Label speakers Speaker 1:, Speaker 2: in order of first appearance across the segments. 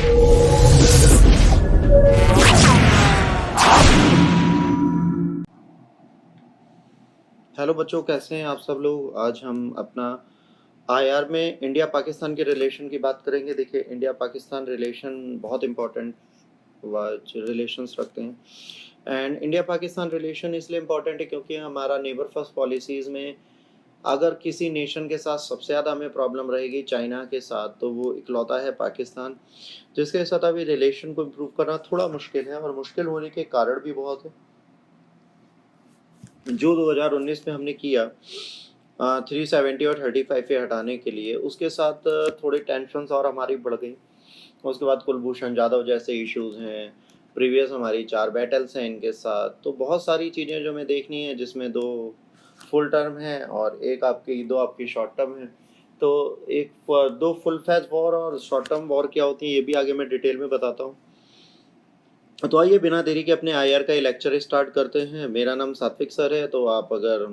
Speaker 1: Hello बच्चों, कैसे हैं आप सब लोग। आज हम अपना आईआर में इंडिया पाकिस्तान के रिलेशन की बात करेंगे। देखिए, इंडिया पाकिस्तान रिलेशन बहुत इम्पोर्टेंट रिलेशंस रखते हैं। एंड इंडिया पाकिस्तान रिलेशन इसलिए इम्पोर्टेंट है क्योंकि हमारा नेबर फर्स्ट पॉलिसीज़ में अगर किसी नेशन के साथ सबसे ज़्यादा हमें प्रॉब्लम रहेगी चाइना के साथ, तो वो इकलौता है पाकिस्तान, जिसके साथ अभी रिलेशन को इम्प्रूव करना थोड़ा मुश्किल है। और मुश्किल होने के कारण भी बहुत है। जो 2019 में हमने किया 370 और 35 पे हटाने के लिए, उसके साथ थोड़ी टेंशन्स और हमारी बढ़ गई। उसके बाद कुलभूषण जाधव जैसे इश्यूज हैं, प्रीवियस हमारी 4 बैटल्स हैं इनके साथ, तो बहुत सारी चीज़ें जो हमें देखनी है, जिसमें 2 फुल टर्म हैं और दो आपकी शॉर्ट टर्म है। तो एक 2 फुल फेज वॉर और शॉर्ट टर्म वॉर क्या होती है, ये भी आगे मैं डिटेल में बताता हूँ। तो आइए बिना देरी के अपने आईआर का ये लेक्चर स्टार्ट करते हैं। मेरा नाम सात्विक सर है। तो आप अगर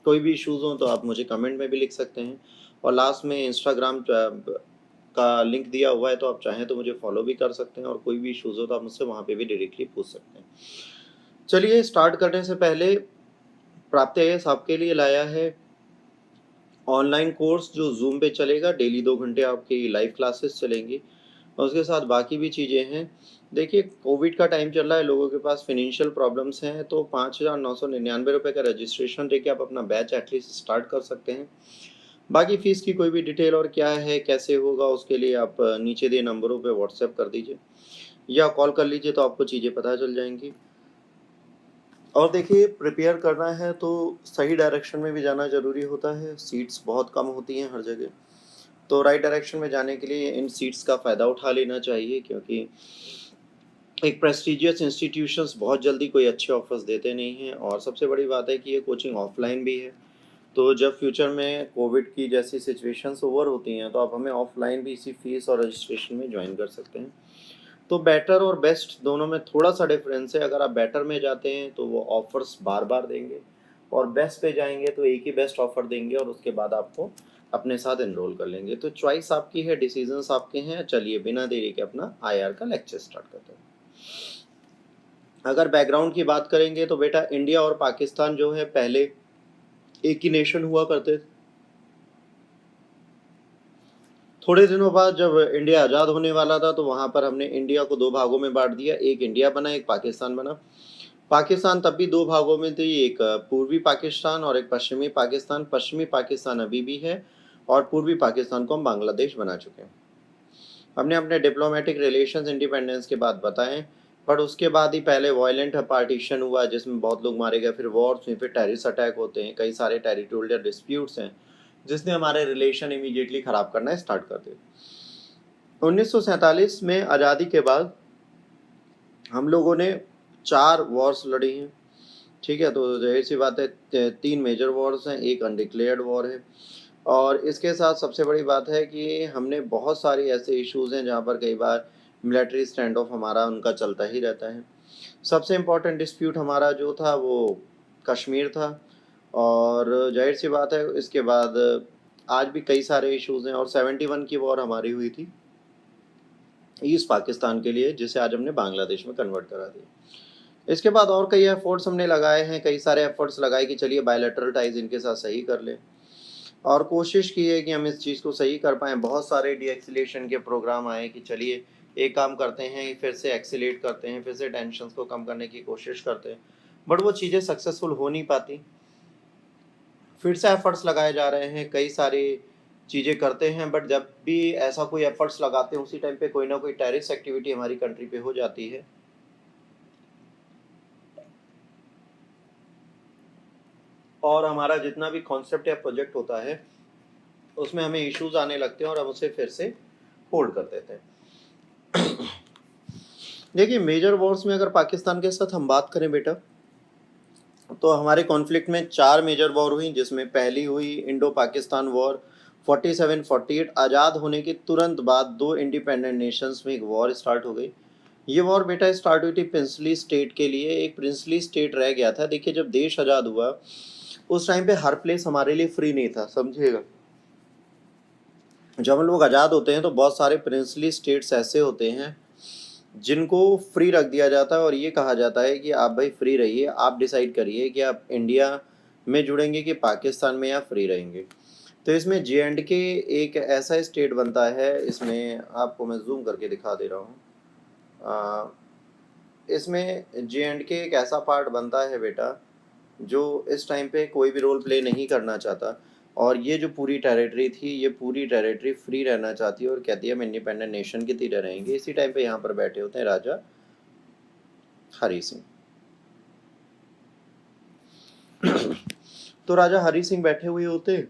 Speaker 1: कोई भी इश्यूज़ हों तो आप मुझे कमेंट में भी लिख सकते हैं, और लास्ट में इंस्टाग्राम का लिंक दिया हुआ है, तो आप चाहें तो मुझे फॉलो भी कर सकते हैं, और कोई भी इश्यूज़ हो तो आप मुझसे वहाँ पे भी डायरेक्टली पूछ सकते हैं। चलिए, स्टार्ट करने से पहले प्राप्त आईएएस आपके लिए लाया है ऑनलाइन कोर्स जो जूम पे चलेगा। डेली 2 घंटे आपकी लाइव क्लासेस चलेंगी, और उसके साथ बाकी भी चीज़ें हैं। देखिए, कोविड का टाइम चल रहा है, लोगों के पास फाइनेंशियल प्रॉब्लम्स हैं, तो 5,999 रुपये का रजिस्ट्रेशन देके आप अपना बैच एटलीस्ट स्टार्ट कर सकते हैं। बाकी फ़ीस की कोई भी डिटेल और क्या है, कैसे होगा, उसके लिए आप नीचे दिए नंबरों पे व्हाट्सएप कर दीजिए या कॉल कर लीजिए, तो आपको चीज़ें पता चल जाएंगी। और देखिए, प्रिपेयर करना है तो सही डायरेक्शन में भी जाना ज़रूरी होता है। सीट्स बहुत कम होती हैं हर जगह, तो राइट डायरेक्शन में जाने के लिए इन सीट्स का फ़ायदा उठा लेना चाहिए, क्योंकि एक प्रेस्टिजियस इंस्टीट्यूशंस बहुत जल्दी कोई अच्छे ऑफर्स देते नहीं हैं। और सबसे बड़ी बात है कि ये कोचिंग ऑफलाइन भी है, तो जब फ्यूचर में कोविड की जैसी सिचुएशंस ओवर होती हैं, तो आप हमें ऑफलाइन भी इसी फीस और रजिस्ट्रेशन में ज्वाइन कर सकते हैं। तो बेटर और बेस्ट दोनों में थोड़ा सा डिफरेंस है। अगर आप बेटर में जाते हैं तो वो ऑफर्स बार बार देंगे, और बेस्ट पे जाएंगे तो एक ही बेस्ट ऑफर देंगे, और उसके बाद आपको अपने साथ एनरोल कर लेंगे। तो चॉइस आपकी है, डिसीजंस आपके हैं। चलिए बिना देरी के अपना आईआर का लेक्चर स्टार्ट करते हैं। अगर बैकग्राउंड की बात करेंगे तो बेटा, इंडिया और पाकिस्तान जो है पहले एक ही नेशन हुआ करते थे। थोड़े दिनों बाद जब इंडिया आज़ाद होने वाला था, तो वहाँ पर हमने इंडिया को 2 भागों में बांट दिया। एक इंडिया बना, एक पाकिस्तान बना। पाकिस्तान तब भी 2 भागों में थी, एक पूर्वी पाकिस्तान और एक पश्चिमी पाकिस्तान। पश्चिमी पाकिस्तान अभी भी है, और पूर्वी पाकिस्तान को हम बांग्लादेश बना चुके हैं। हमने अपने डिप्लोमेटिक रिलेशंस इंडिपेंडेंस के बाद बताएं, बट उसके बाद ही पहले वायलेंट पार्टीशन हुआ, जिसमें बहुत लोग मारे गए, फिर वॉर्स हुई, फिर टेररिस्ट अटैक होते हैं, कई सारे टेरिटोरियल डिस्प्यूट्स हैं, जिसने हमारे रिलेशन इमीडिएटली ख़राब करना स्टार्ट कर दिए। 1947 में आज़ादी के बाद हम लोगों ने 4 वॉर्स लड़ी हैं। ठीक है, तो जाहिर सी बात है 3 मेजर वॉर्स हैं, एक अनडिक्लेयर्ड वॉर है। और इसके साथ सबसे बड़ी बात है कि हमने बहुत सारी ऐसे इश्यूज़ हैं जहाँ पर कई बार मिलिट्री स्टैंड ऑफ हमारा उनका चलता ही रहता है। सबसे इम्पोर्टेंट डिस्प्यूट हमारा जो था वो कश्मीर था, और जाहिर सी बात है इसके बाद आज भी कई सारे इश्यूज़ हैं। और 71 की वॉर हमारी हुई थी ईस्ट पाकिस्तान के लिए, जिसे आज हमने बांग्लादेश में कन्वर्ट करा दिया। इसके बाद और कई एफर्ट्स हमने लगाए हैं, कई सारे एफर्ट्स लगाए कि चलिए बायलैटरल टाइज इनके साथ सही कर लें, और कोशिश की है कि हम इस चीज़ को सही कर पाएँ। बहुत सारे डीएक्सिलेशन के प्रोग्राम आए कि चलिए एक काम करते हैं, फिर से एक्सीलेट करते हैं, फिर से टेंशन्स को कम करने की कोशिश करते हैं, बट वो चीज़ें सक्सेसफुल हो नहीं पाती। फिर से एफर्ट्स लगाए जा रहे हैं, कई सारी चीज़ें करते हैं, बट जब भी ऐसा कोई एफर्ट्स लगाते हैं, उसी टाइम पे कोई ना कोई टेररिस्ट एक्टिविटी हमारी कंट्री पे हो जाती है। और हमारा जितना भी कॉन्सेप्ट या प्रोजेक्ट होता है, उसमें हमें इश्यूज आने लगते हैं, और हम उसे फिर से होल्ड कर देते हैं। देखिए, मेजर वॉर्स में अगर पाकिस्तान के साथ हम बात करें बेटा, तो हमारे कॉन्फ्लिक्ट में 4 मेजर वॉर हुई, जिसमें पहली हुई इंडो पाकिस्तान वॉर 47-48। आज़ाद होने के तुरंत बाद 2 इंडिपेंडेंट नेशंस में एक वॉर स्टार्ट हो गई। ये वॉर बेटा स्टार्ट हुई थी प्रिंसली स्टेट के लिए। एक प्रिंसली स्टेट रह गया था। देखिए, जब देश आज़ाद हुआ उस टाइम पे हर प्लेस हमारे लिए फ्री नहीं था, समझिएगा। जब हम लोग आज़ाद होते हैं तो बहुत सारे प्रिंसली स्टेट्स ऐसे होते हैं जिनको फ्री रख दिया जाता है और ये कहा जाता है कि आप भाई फ्री रहिए, आप डिसाइड करिए कि आप इंडिया में जुड़ेंगे कि पाकिस्तान में, या फ्री रहेंगे। तो इसमें J&K एक ऐसा स्टेट बनता है, इसमें आपको मैं जूम करके दिखा दे रहा हूँ। इसमें J&K एक ऐसा पार्ट बनता है बेटा जो इस टाइम पे कोई भी रोल प्ले नहीं करना चाहता, और ये जो पूरी टेरिटरी थी, ये पूरी टेरिटरी फ्री रहना चाहती है और कहती है हम इंडिपेंडेंट नेशन की तरह रहेंगे। इसी टाइम पे यहाँ पर बैठे होते हैं राजा हरी सिंह। तो राजा हरी सिंह बैठे हुए होते,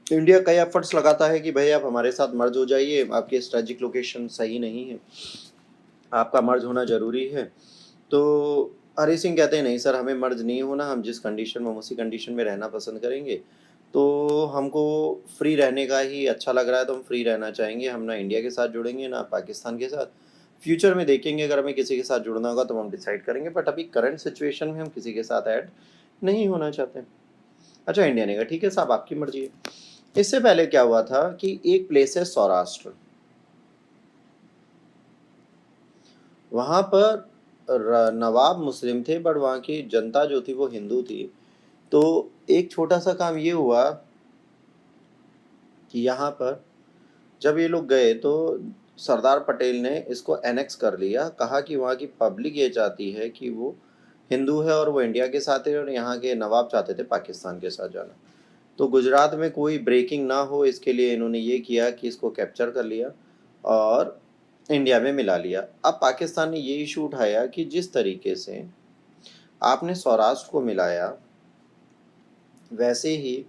Speaker 1: इंडिया कई एफर्ट्स लगाता है कि भाई आप हमारे साथ मर्ज हो जाइए, आपकी स्ट्रेटेजिक लोकेशन सही नहीं है, आपका मर्ज होना जरूरी है। तो हरी सिंह कहते हैं नहीं सर, हमें मर्ज नहीं होना, हम जिस कंडीशन में, हम उसी कंडीशन में रहना पसंद करेंगे। तो हमको फ्री रहने का ही अच्छा लग रहा है, तो हम फ्री रहना चाहेंगे, हम ना इंडिया के साथ जुड़ेंगे ना पाकिस्तान के साथ। फ्यूचर में देखेंगे, अगर हमें किसी के साथ जुड़ना होगा तो हम डिसाइड करेंगे, बट अभी करंट सिचुएशन में हम किसी के साथ ऐड नहीं होना चाहते। अच्छा, इंडिया ने कहा ठीक है साहब, आपकी मर्जी है। इससे पहले क्या हुआ था कि एक प्लेस है सौराष्ट्र, वहाँ पर नवाब मुस्लिम थे, बट वहाँ की जनता जो थी वो हिंदू थी। तो एक छोटा सा काम ये हुआ कि यहाँ पर जब ये लोग गए तो सरदार पटेल ने इसको एनेक्स कर लिया, कहा कि वहाँ की पब्लिक ये चाहती है कि वो हिंदू है और वो इंडिया के साथ है, और यहाँ के नवाब चाहते थे पाकिस्तान के साथ जाना। तो गुजरात में कोई ब्रेकिंग ना हो, इसके लिए इन्होंने ये किया कि इसको कैप्चर कर लिया और इंडिया में मिला लिया। अब पाकिस्तान ने ये इशू उठाया कि जिस तरीके से आपने सौराष्ट्र को मिलाया, वैसे ही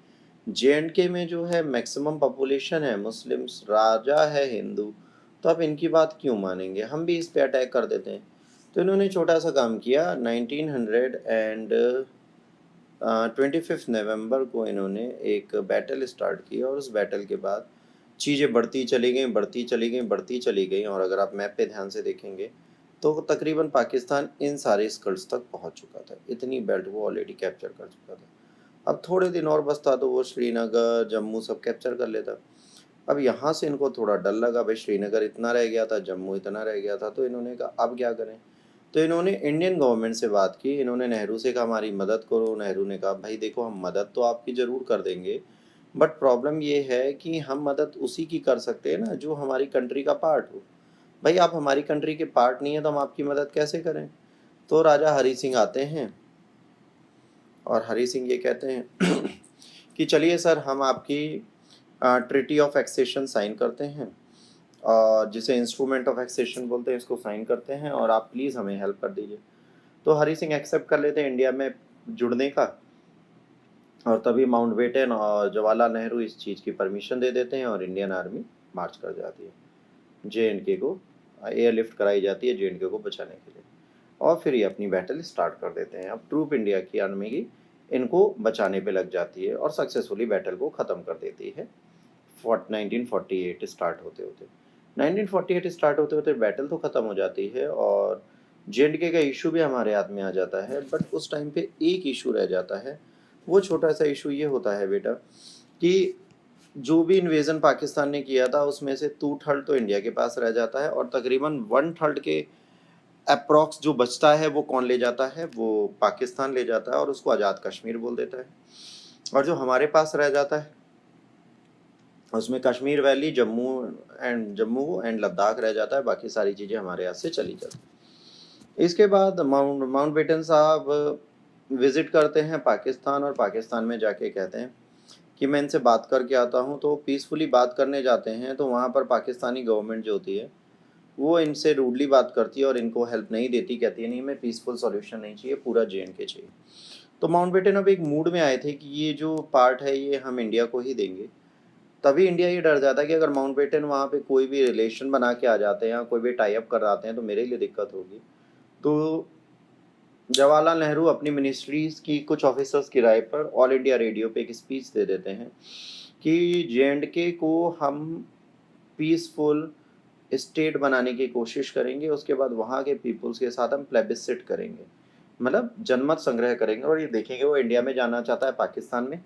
Speaker 1: J&K में जो है मैक्सिमम पॉपुलेशन है मुस्लिम्स, राजा है हिंदू, तो आप इनकी बात क्यों मानेंगे, हम भी इस पे अटैक कर देते हैं। तो इन्होंने छोटा सा काम किया, 1925 नवंबर को इन्होंने एक बैटल स्टार्ट किया, और उस बैटल के बाद चीज़ें बढ़ती चली गई, बढ़ती चली गई, बढ़ती चली गई, और अगर आप मैप पे ध्यान से देखेंगे तो तकरीबन पाकिस्तान इन सारे स्कल्स तक पहुंच चुका था, इतनी बेल्ट वो ऑलरेडी कैप्चर कर चुका था। अब थोड़े दिन और बचता तो वो श्रीनगर, जम्मू सब कैप्चर कर लेता। अब यहाँ से इनको थोड़ा डर लगा, भाई श्रीनगर इतना रह गया था, जम्मू इतना रह गया था, तो इन्होंने कहा अब क्या करें। तो इन्होंने इंडियन गवर्नमेंट से बात की, इन्होंने नेहरू से कहा हमारी मदद करो। नेहरू ने कहा भाई देखो, हम मदद तो आपकी ज़रूर कर देंगे, बट प्रॉब्लम ये है कि हम मदद उसी की कर सकते हैं ना जो हमारी कंट्री का पार्ट हो। भाई आप हमारी कंट्री के पार्ट नहीं है तो हम आपकी मदद कैसे करें। तो राजा हरी सिंह आते हैं और हरी सिंह ये कहते हैं कि चलिए सर, हम आपकी ट्रिटी ऑफ एक्सेशन साइन करते हैं, और जिसे इंस्ट्रूमेंट ऑफ एक्सेशन बोलते हैं, इसको साइन करते हैं, और आप प्लीज़ हमें हेल्प कर दीजिए। तो हरी सिंह एक्सेप्ट कर लेते हैं इंडिया में जुड़ने का, और तभी माउंटबेटन और जवाहरलाल नेहरू इस चीज़ की परमिशन दे देते हैं, और इंडियन आर्मी मार्च कर जाती है J&K को, एयरलिफ्ट कराई जाती है J&K को बचाने के लिए, और फिर ये अपनी बैटल स्टार्ट कर देते हैं। अब ट्रूप इंडिया की आर्मी की इनको बचाने पे लग जाती है और सक्सेसफुली बैटल को ख़त्म कर देती है। 1948 स्टार्ट होते होते 1948 स्टार्ट होते होते बैटल तो ख़त्म हो जाती है, और J&K का इशू भी हमारे हाथ में आ जाता है। बट उस टाइम पे एक इशू रह जाता है, वो छोटा सा इशू ये होता है बेटा कि जो भी इन्वेजन पाकिस्तान ने किया था उसमें से 2/3 तो इंडिया के पास रह जाता है, और तकरीबन 1/3 के अप्रॉक्स जो बचता है वो कौन ले जाता है, वो पाकिस्तान ले जाता है और उसको आज़ाद कश्मीर बोल देता है। और जो हमारे पास रह जाता है उसमें कश्मीर वैली, जम्मू एंड लद्दाख रह जाता है, बाकी सारी चीज़ें हमारे यहाँ से चली जाती हैं। इसके बाद माउंटबेटन साहब विज़िट करते हैं पाकिस्तान, और पाकिस्तान में जाके कहते हैं कि मैं इनसे बात करके आता हूँ। तो पीसफुली बात करने जाते हैं, तो वहाँ पर पाकिस्तानी गवर्नमेंट जो होती है वो इनसे रूडली बात करती है और इनको हेल्प नहीं देती, कहती है नहीं, हमें पीसफुल सॉल्यूशन नहीं चाहिए, पूरा J&K चाहिए। तो माउंटबेटन अब एक मूड में आए थे कि ये जो पार्ट है ये हम इंडिया को ही देंगे। तभी इंडिया ये डर जाता है कि अगर माउंटबेटन वहाँ पे कोई भी रिलेशन बना के आ जाते हैं या कोई भी टाई अप कर आते हैं तो मेरे लिए दिक्कत होगी। तो जवाहरलाल नेहरू अपनी मिनिस्ट्रीज की कुछ ऑफिसर्स की राय पर ऑल इंडिया रेडियो पे एक स्पीच दे देते हैं कि J&K को हम पीसफुल स्टेट बनाने की कोशिश करेंगे, उसके बाद वहाँ के पीपल्स के साथ हम प्लेबिससिट करेंगे, मतलब जनमत संग्रह करेंगे, और ये देखेंगे वो इंडिया में जाना चाहता है पाकिस्तान में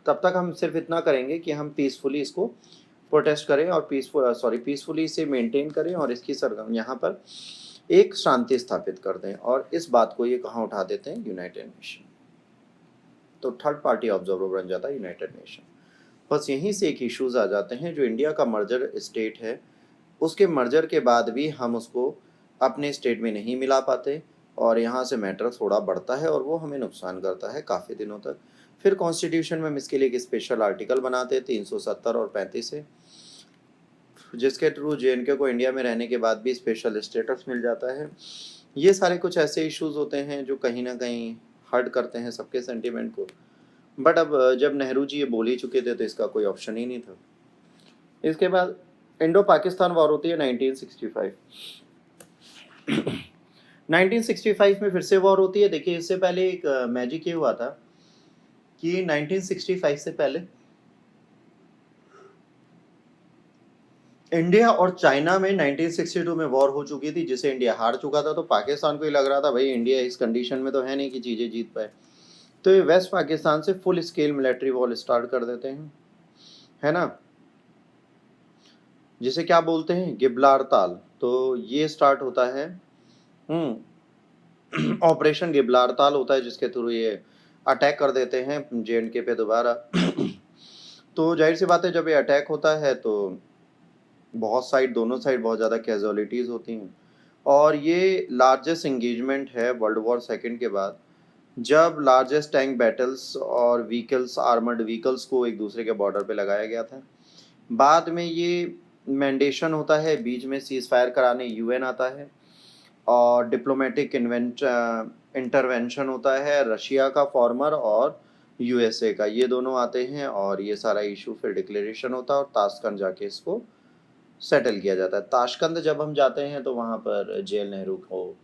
Speaker 1: तब तक हम सिर्फ इतना करेंगे कि हम पीसफुली इसको प्रोटेस्ट करें और पीसफुली इसे मेंटेन करें और इसकी सरगम यहाँ पर एक शांति स्थापित कर दें। और इस बात को ये कहाँ उठा देते हैं, यूनाइटेड नेशन। तो थर्ड पार्टी ऑब्जर्वर बन जाता है यूनाइटेड नेशन। बस यहीं से एक इश्यूज आ जाते हैं, जो इंडिया का मर्जर स्टेट है, उसके मर्जर के बाद भी हम उसको अपने स्टेट में नहीं मिला पाते और यहाँ से मैटर थोड़ा बढ़ता है और वो हमें नुकसान करता है काफ़ी दिनों तक। फिर कॉन्स्टिट्यूशन में हम इसके लिए एक स्पेशल आर्टिकल बनाते 370 और 35 से, जिसके थ्रू JNK को इंडिया में रहने के बाद भी स्पेशल स्टेटस मिल जाता है। ये सारे कुछ ऐसे इश्यूज होते हैं जो कहीं ना कहीं हर्ट करते हैं सबके सेंटीमेंट को। बट अब जब नेहरू जी ये बोल ही चुके थे तो इसका कोई ऑप्शन ही नहीं था। इसके बाद इंडो पाकिस्तान वॉर होती है 1965। 1965 में फिर से वॉर होती है। देखिए, इससे पहले एक मैजिक ये हुआ था कि 1965 से पहले इंडिया और चाइना में 1962 में वॉर हो चुकी थी, जिसे इंडिया हार चुका था। तो पाकिस्तान को ये लग रहा था भाई इंडिया इस कंडीशन में तो है नहीं कि चीज़ें जीत पाए, तो ये वेस्ट पाकिस्तान से full scale military war start कर देते हैं, है ना, जिसे क्या बोलते हैं, गिब्राल्टार। तो ये स्टार्ट होता है ऑपरेशन गिब्राल्टार होता है, जिसके थ्रू ये अटैक कर देते हैं JNK पे दोबारा। तो जाहिर सी बात है, जब ये अटैक होता है तो दोनों साइड बहुत ज़्यादा कैजुअलिटीज़ होती हैं और ये लार्जेस्ट इंगेजमेंट है वर्ल्ड वॉर सेकेंड के बाद, जब लार्जेस्ट टैंक बैटल्स और व्हीकल्स, आर्मर्ड व्हीकल्स को एक दूसरे के बॉर्डर पे लगाया गया था। बाद में ये मैंडेशन होता है, बीच में सीज फायर कराने UN आता है और डिप्लोमेटिक इंटरवेंशन होता है, रशिया का फॉर्मर और USA का, ये दोनों आते हैं और ये सारा इशू फिर डिक्लेरेशन होता है और ताशकंद जाके इसको सेटल किया जाता है। ताशकंद जब हम जाते हैं तो वहाँ पर JL नेहरू को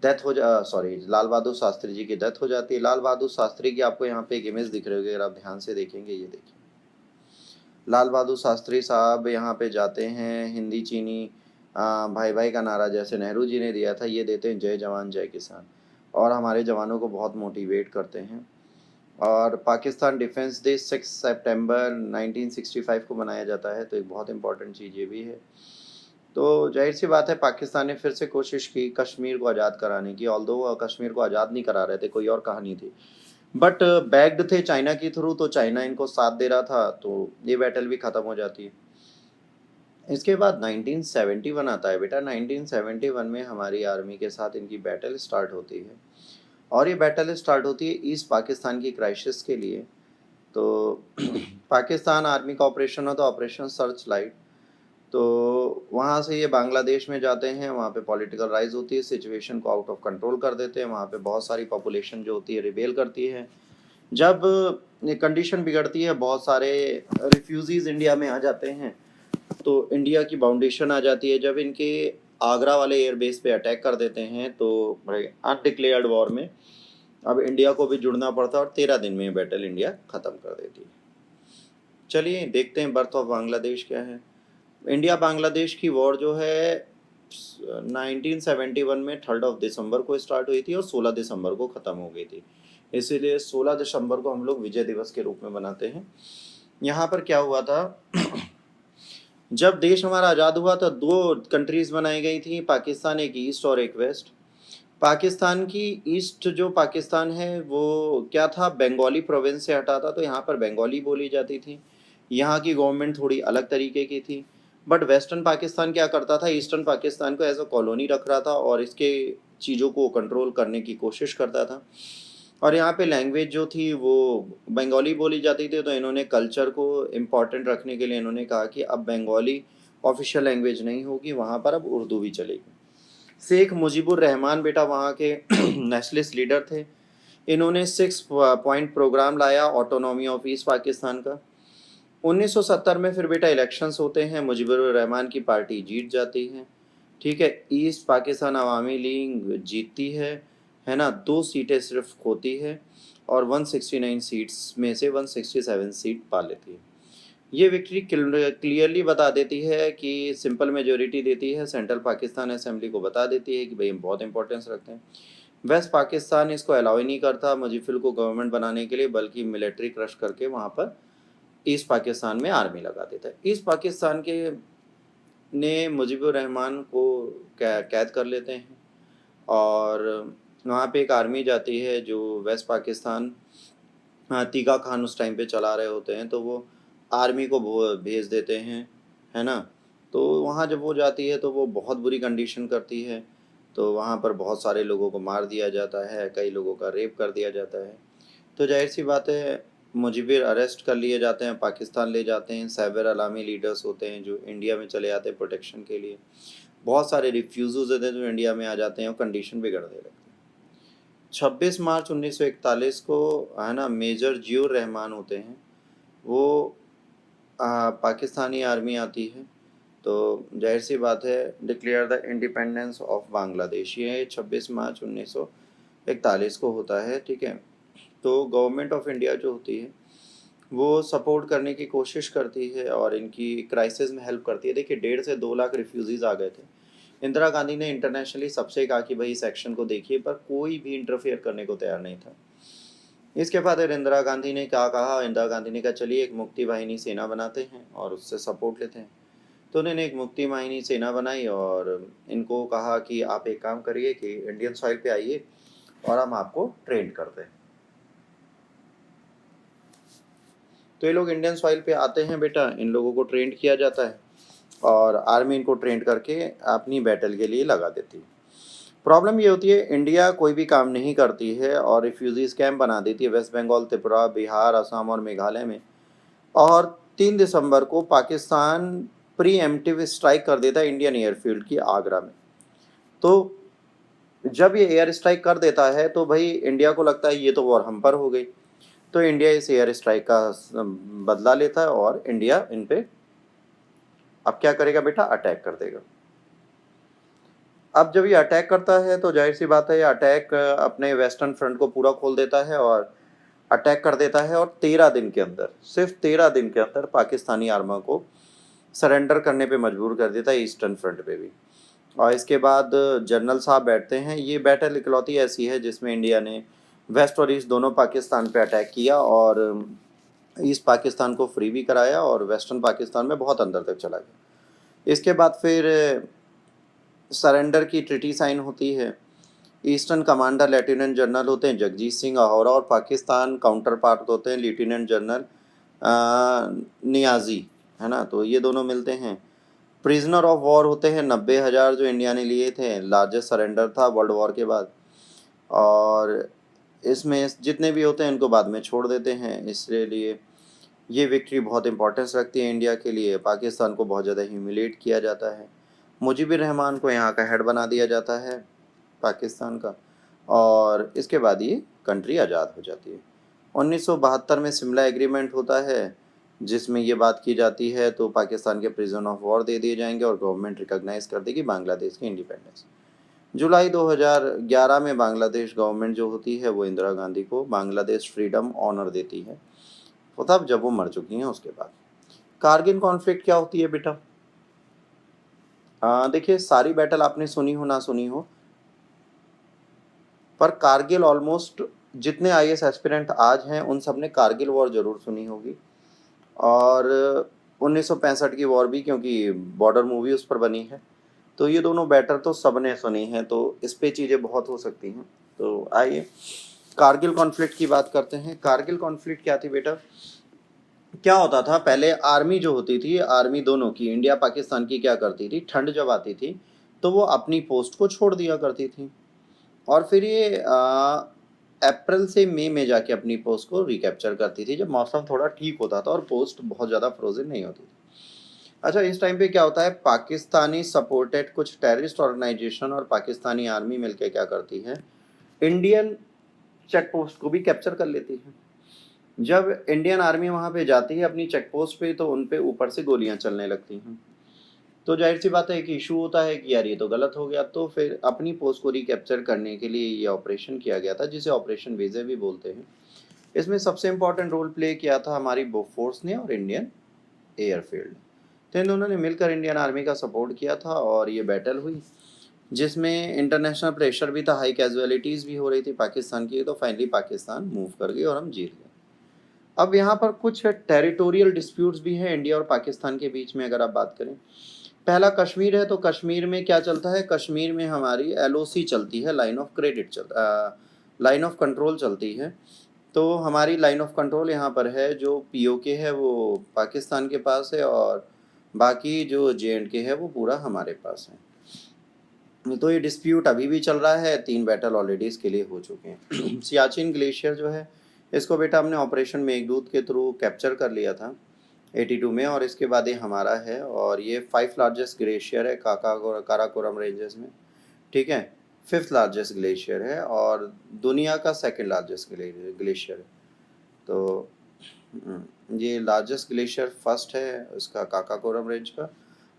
Speaker 1: लाल बहादुर शास्त्री जी की डेथ हो जाती है। लाल बहादुर शास्त्री की आपको यहाँ पे एक इमेज दिख रही होगी, अगर आप ध्यान से देखेंगे, ये देखिए लाल बहादुर शास्त्री साहब यहाँ पे जाते हैं, हिंदी चीनी भाई भाई का नारा जैसे नेहरू जी ने दिया था, ये देते हैं जय जवान जय किसान, और हमारे जवानों को बहुत मोटिवेट करते हैं। और पाकिस्तान डिफेंस डे 6 सितंबर 1965 को मनाया जाता है, तो एक बहुत इंपॉर्टेंट चीज़ ये भी है। तो जाहिर सी बात है, पाकिस्तान ने फिर से कोशिश की कश्मीर को आज़ाद कराने की, ऑल्दो कश्मीर को आज़ाद नहीं करा रहे थे, कोई और कहानी थी, बट बैग्ड थे चाइना के थ्रू, तो चाइना इनको साथ दे रहा था, तो ये बैटल भी ख़त्म हो जाती है। इसके बाद 1971 आता है बेटा। 1971 में हमारी आर्मी के साथ इनकी बैटल स्टार्ट होती है और ये बैटल स्टार्ट होती है ईस्ट पाकिस्तान की क्राइसिस के लिए। तो पाकिस्तान आर्मी का ऑपरेशन होता है ऑपरेशन सर्च लाइट। तो वहाँ से ये बांग्लादेश में जाते हैं, वहाँ पे पॉलिटिकल राइज होती है, सिचुएशन को आउट ऑफ कंट्रोल कर देते हैं, वहाँ पे बहुत सारी पॉपुलेशन जो होती है रिबेल करती है। जब ये कंडीशन बिगड़ती है, बहुत सारे रिफ्यूजीज इंडिया में आ जाते हैं, तो इंडिया की बाउंडेशन आ जाती है। जब इनके आगरा वाले एयरबेस पे अटैक कर देते हैं, तो अनडिक्लेयर्ड वॉर में अब इंडिया को भी जुड़ना पड़ता है और 13 दिन में ये बैटल इंडिया ख़त्म कर देती है। चलिए देखते हैं बर्थ ऑफ बांग्लादेश क्या है। इंडिया बांग्लादेश की वॉर जो है 1971 में 3 दिसंबर को स्टार्ट हुई थी और 16 दिसंबर को ख़त्म हो गई थी, इसीलिए 16 दिसंबर को हम लोग विजय दिवस के रूप में मनाते हैं। यहाँ पर क्या हुआ था, जब देश हमारा आज़ाद हुआ तो 2 कंट्रीज़ बनाई गई थी, पाकिस्तान एक ईस्ट और एक वेस्ट। पाकिस्तान की ईस्ट जो पाकिस्तान है वो क्या था, बंगाली प्रोविंस से हटा था, तो यहाँ पर बंगाली बोली जाती थी, यहाँ की गवर्नमेंट थोड़ी अलग तरीके की थी। बट वेस्टर्न पाकिस्तान क्या करता था, ईस्टर्न पाकिस्तान को एज अ कॉलोनी रख रहा था और इसके चीज़ों को कंट्रोल करने की कोशिश करता था। और यहाँ पे लैंग्वेज जो थी वो बंगाली बोली जाती थी, तो इन्होंने कल्चर को इम्पॉर्टेंट रखने के लिए इन्होंने कहा कि अब बंगाली ऑफिशियल लैंग्वेज नहीं होगी, वहाँ पर अब उर्दू भी चलेगी। शेख मुजीबुर रहमान बेटा वहाँ के नेशनलिस्ट लीडर थे, इन्होंने 6 पॉइंट प्रोग्राम लाया ऑटोनॉमी ऑफ ईस्ट पाकिस्तान का। 1970 में फिर बेटा इलेक्शंस होते हैं, मुजीबुर रहमान की पार्टी जीत जाती है, ठीक है, ईस्ट पाकिस्तान अवामी लीग जीतती है ना, 2 सीटें सिर्फ खोती है और 169 सीट्स में से 167 सीट पा लेती है। ये विक्ट्री क्लियरली बता देती है कि सिंपल मेजोरिटी देती है, सेंट्रल पाकिस्तान असेंबली को बता देती है कि भाई हम बहुत इंपॉर्टेंस रखते हैं। वेस्ट पाकिस्तान इसको अलाउ ही नहीं करता मुजीफिल को गवर्नमेंट बनाने के लिए, बल्कि मिलिट्री क्रश करके वहाँ पर ईस्ट पाकिस्तान में आर्मी लगा देता है। ईस्ट पाकिस्तान के ने मुजीबुर रहमान को कैद कर लेते हैं और वहाँ पे एक आर्मी जाती है जो वेस्ट पाकिस्तान, हाँ, तीगा खान उस टाइम पे चला रहे होते हैं, तो वो आर्मी को भेज देते हैं, है ना। तो वहाँ जब वो जाती है तो वो बहुत बुरी कंडीशन करती है, तो वहाँ पर बहुत सारे लोगों को मार दिया जाता है, कई लोगों का रेप कर दिया जाता है। तो जाहिर सी बात है मुजीबिर अरेस्ट कर लिए जाते हैं, पाकिस्तान ले जाते हैं। साइबर अलामी लीडर्स होते हैं जो इंडिया में चले आते हैं प्रोटेक्शन के लिए, बहुत सारे रिफ्यूज़ीज होते हैं जो इंडिया में आ जाते हैं और कंडीशन बिगड़ने लगते हैं। 26 मार्च 1941 को, है ना, मेजर जियोर रहमान होते हैं, वो पाकिस्तानी आर्मी आती है, तो जाहिर सी बात है declare the independence of Bangladesh, ये 26 मार्च 1941 को होता है, ठीक है। तो गवर्नमेंट ऑफ इंडिया जो होती है वो सपोर्ट करने की कोशिश करती है और इनकी क्राइसिस में हेल्प करती है। देखिए 1.5 से 2 लाख रिफ्यूज़ीज़ आ गए थे। इंदिरा गांधी ने इंटरनेशनली सबसे कहा कि भाई इस एक्शन को देखिए, पर कोई भी इंटरफेयर करने को तैयार नहीं था। इसके बाद इंदिरा गांधी ने क्या कहा, इंदिरा गांधी ने कहा चलिए एक मुक्ति वाहिनी सेना बनाते हैं और उससे सपोर्ट लेते हैं। तो उन्होंने एक मुक्ति वाहिनी सेना बनाई और इनको कहा कि आप एक काम करिए कि इंडियन सॉइल पे आइए और हम आपको ट्रेन करते हैं। तो ये लोग इंडियन सॉइल पे आते हैं बेटा, इन लोगों को ट्रेंड किया जाता है और आर्मी इनको ट्रेंड करके अपनी बैटल के लिए लगा देती है। प्रॉब्लम ये होती है इंडिया कोई भी काम नहीं करती है और रिफ्यूजीज कैंप बना देती है वेस्ट बंगाल, त्रिपुरा, बिहार, असम और मेघालय में। और 3 दिसंबर को पाकिस्तान प्री एम्प्टिव स्ट्राइक कर देता है इंडियन एयरफील्ड की आगरा में। तो जब ये एयर स्ट्राइक कर देता है तो भाई इंडिया को लगता है ये तो वॉर हम पर हो गई, तो इंडिया इस एयर स्ट्राइक का बदला लेता है और इंडिया इन पे अब क्या करेगा बेटा, अटैक कर देगा। अब जब ये अटैक करता है तो जाहिर सी बात है ये अटैक अपने वेस्टर्न फ्रंट को पूरा खोल देता है और अटैक कर देता है, और 13 दिन के अंदर, सिर्फ 13 दिन के अंदर पाकिस्तानी आर्मा को सरेंडर करने पे मजबूर कर देता है ईस्टर्न फ्रंट पे भी। और इसके बाद जनरल साहब बैठते हैं। ये बैटल इकलौती ऐसी है जिसमें इंडिया ने वेस्ट और ईस्ट दोनों पाकिस्तान पे अटैक किया और ईस्ट पाकिस्तान को फ्री भी कराया और वेस्टर्न पाकिस्तान में बहुत अंदर तक चला गया। इसके बाद फिर सरेंडर की ट्रिटी साइन होती है। ईस्टर्न कमांडर लेफ्टिनेंट जनरल होते हैं जगजीत सिंह अहोरा और पाकिस्तान काउंटर पार्ट होते हैं लेफ्टिनेंट जनरल नियाजी, है ना। तो ये दोनों मिलते हैं। प्रिजनर ऑफ वॉर होते हैं 90,000 जो इंडिया ने लिए थे, लार्जेस्ट सरेंडर था वर्ल्ड वॉर के बाद। और इसमें जितने भी होते हैं इनको बाद में छोड़ देते हैं, इसलिए ये विक्ट्री बहुत इंपॉर्टेंस रखती है इंडिया के लिए। पाकिस्तान को बहुत ज़्यादा ह्यूमिलेट किया जाता है, मुजीबुर रहमान को यहाँ का हेड बना दिया जाता है पाकिस्तान का, और इसके बाद ये कंट्री आज़ाद हो जाती है। 1972 में शिमला एग्रीमेंट होता है जिसमें ये बात की जाती है तो पाकिस्तान के प्रिजन ऑफ वॉर दे दिए जाएंगे और गवर्नमेंट रिकॉग्नाइज कर देगी बांग्लादेश की इंडिपेंडेंस। जुलाई 2011 में बांग्लादेश गवर्नमेंट जो होती है वो इंदिरा गांधी को बांग्लादेश फ्रीडम ऑनर देती है, वो तब जब वो मर चुकी हैं उसके बाद। कारगिल कॉन्फ्लिक्ट क्या होती है बेटा? देखिए सारी बैटल आपने सुनी हो ना सुनी हो, पर कारगिल ऑलमोस्ट जितने आईएएस एस्पिरेंट आज हैं उन सब ने कारगिल वॉर जरूर सुनी होगी, और 1965 की वॉर भी, क्योंकि बॉर्डर मूवी उस पर बनी है। तो ये दोनों बैटल तो सबने सुनी है, तो इस पे चीज़ें बहुत हो सकती हैं। तो आइए कारगिल कॉन्फ्लिक्ट की बात करते हैं। कारगिल कॉन्फ्लिक्ट क्या थी बेटा? क्या होता था पहले, आर्मी जो होती थी, आर्मी दोनों की, इंडिया पाकिस्तान की, क्या करती थी, ठंड जब आती थी तो वो अपनी पोस्ट को छोड़ दिया करती थी और फिर ये अप्रैल से मई में जाके अपनी पोस्ट को रिकैप्चर करती थी जब मौसम थोड़ा ठीक होता था और पोस्ट बहुत ज़्यादा फ्रोजन नहीं होती थी। अच्छा, इस टाइम पे क्या होता है, पाकिस्तानी सपोर्टेड कुछ टेररिस्ट ऑर्गेनाइजेशन और पाकिस्तानी आर्मी मिलकर क्या करती है, इंडियन चेक पोस्ट को भी कैप्चर कर लेती है। जब इंडियन आर्मी वहाँ पे जाती है अपनी चेक पोस्ट पे तो उन पे ऊपर से गोलियां चलने लगती हैं। तो जाहिर सी बात है एक इशू होता है कि यार ये तो गलत हो गया, तो फिर अपनी पोस्ट को रिकैप्चर करने के लिए ये ऑपरेशन किया गया था जिसे ऑपरेशन विजय भी बोलते हैं। इसमें सबसे इम्पोर्टेंट रोल प्ले किया था हमारी बोफोर्स ने और इंडियन एयरफील्ड। तो इन दोनों ने मिलकर इंडियन आर्मी का सपोर्ट किया था और ये बैटल हुई। जिसमें इंटरनेशनल प्रेशर भी था, हाई कैजुअलिटीज़ भी हो रही थी पाकिस्तान की, तो फाइनली पाकिस्तान मूव कर गई और हम जीत गए। अब यहाँ पर कुछ टेरिटोरियल डिस्प्यूट्स भी हैं इंडिया और पाकिस्तान के बीच में, अगर आप बात करें। पहला कश्मीर है, तो कश्मीर में क्या चलता है, कश्मीर में हमारी एलओसी चलती है, line of credit line of control चलती है। तो हमारी लाइन ऑफ कंट्रोल यहाँ पर है, जो पीओके है वो पाकिस्तान के पास है और बाकी जो जेएंडके है वो पूरा हमारे पास है। तो ये डिस्प्यूट अभी भी चल रहा है, 3 बैटल ऑलरेडी इसके लिए हो चुके हैं। सियाचिन ग्लेशियर जो है, इसको बेटा हमने ऑपरेशन मेघदूत के थ्रू कैप्चर कर लिया था 82 में, और इसके बाद ये हमारा है, और ये 5 लार्जेस्ट ग्लेशियर है काराकोरम रेंजेस में, ठीक है। 5th लार्जेस्ट ग्लेशियर है और दुनिया का 2nd लार्जेस्ट ग्लेशियर है। तो ये लार्जेस्ट ग्लेशियर फर्स्ट है उसका काराकोरम रेंज का,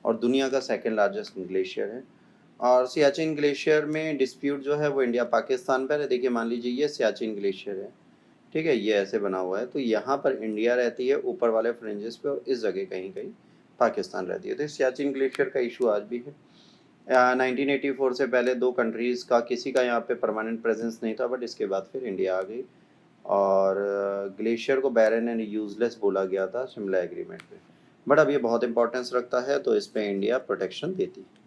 Speaker 1: और दुनिया का 2nd लार्जेस्ट ग्लेशियर है। और सियाचिन ग्लेशियर में डिस्प्यूट जो है वो इंडिया पाकिस्तान पर है। देखिए मान लीजिए ये सियाचिन ग्लेशियर है, ठीक है, ये ऐसे बना हुआ है, तो यहाँ पर इंडिया रहती है ऊपर वाले फ्रिंजेस पे, और इस जगह कहीं कहीं पाकिस्तान रहती है। तो सियाचिन ग्लेशियर का इशू आज भी है। 1984 से पहले 2 कंट्रीज़ का किसी का यहाँ पे परमानेंट प्रेजेंस नहीं था, बट इसके बाद फिर इंडिया आ गई, और ग्लेशियर को बैरन एंड यूजलेस बोला गया था शिमला एग्रीमेंट में, बट अब ये बहुत इंपॉर्टेंस रखता है, तो इस पे इंडिया प्रोटेक्शन देती है।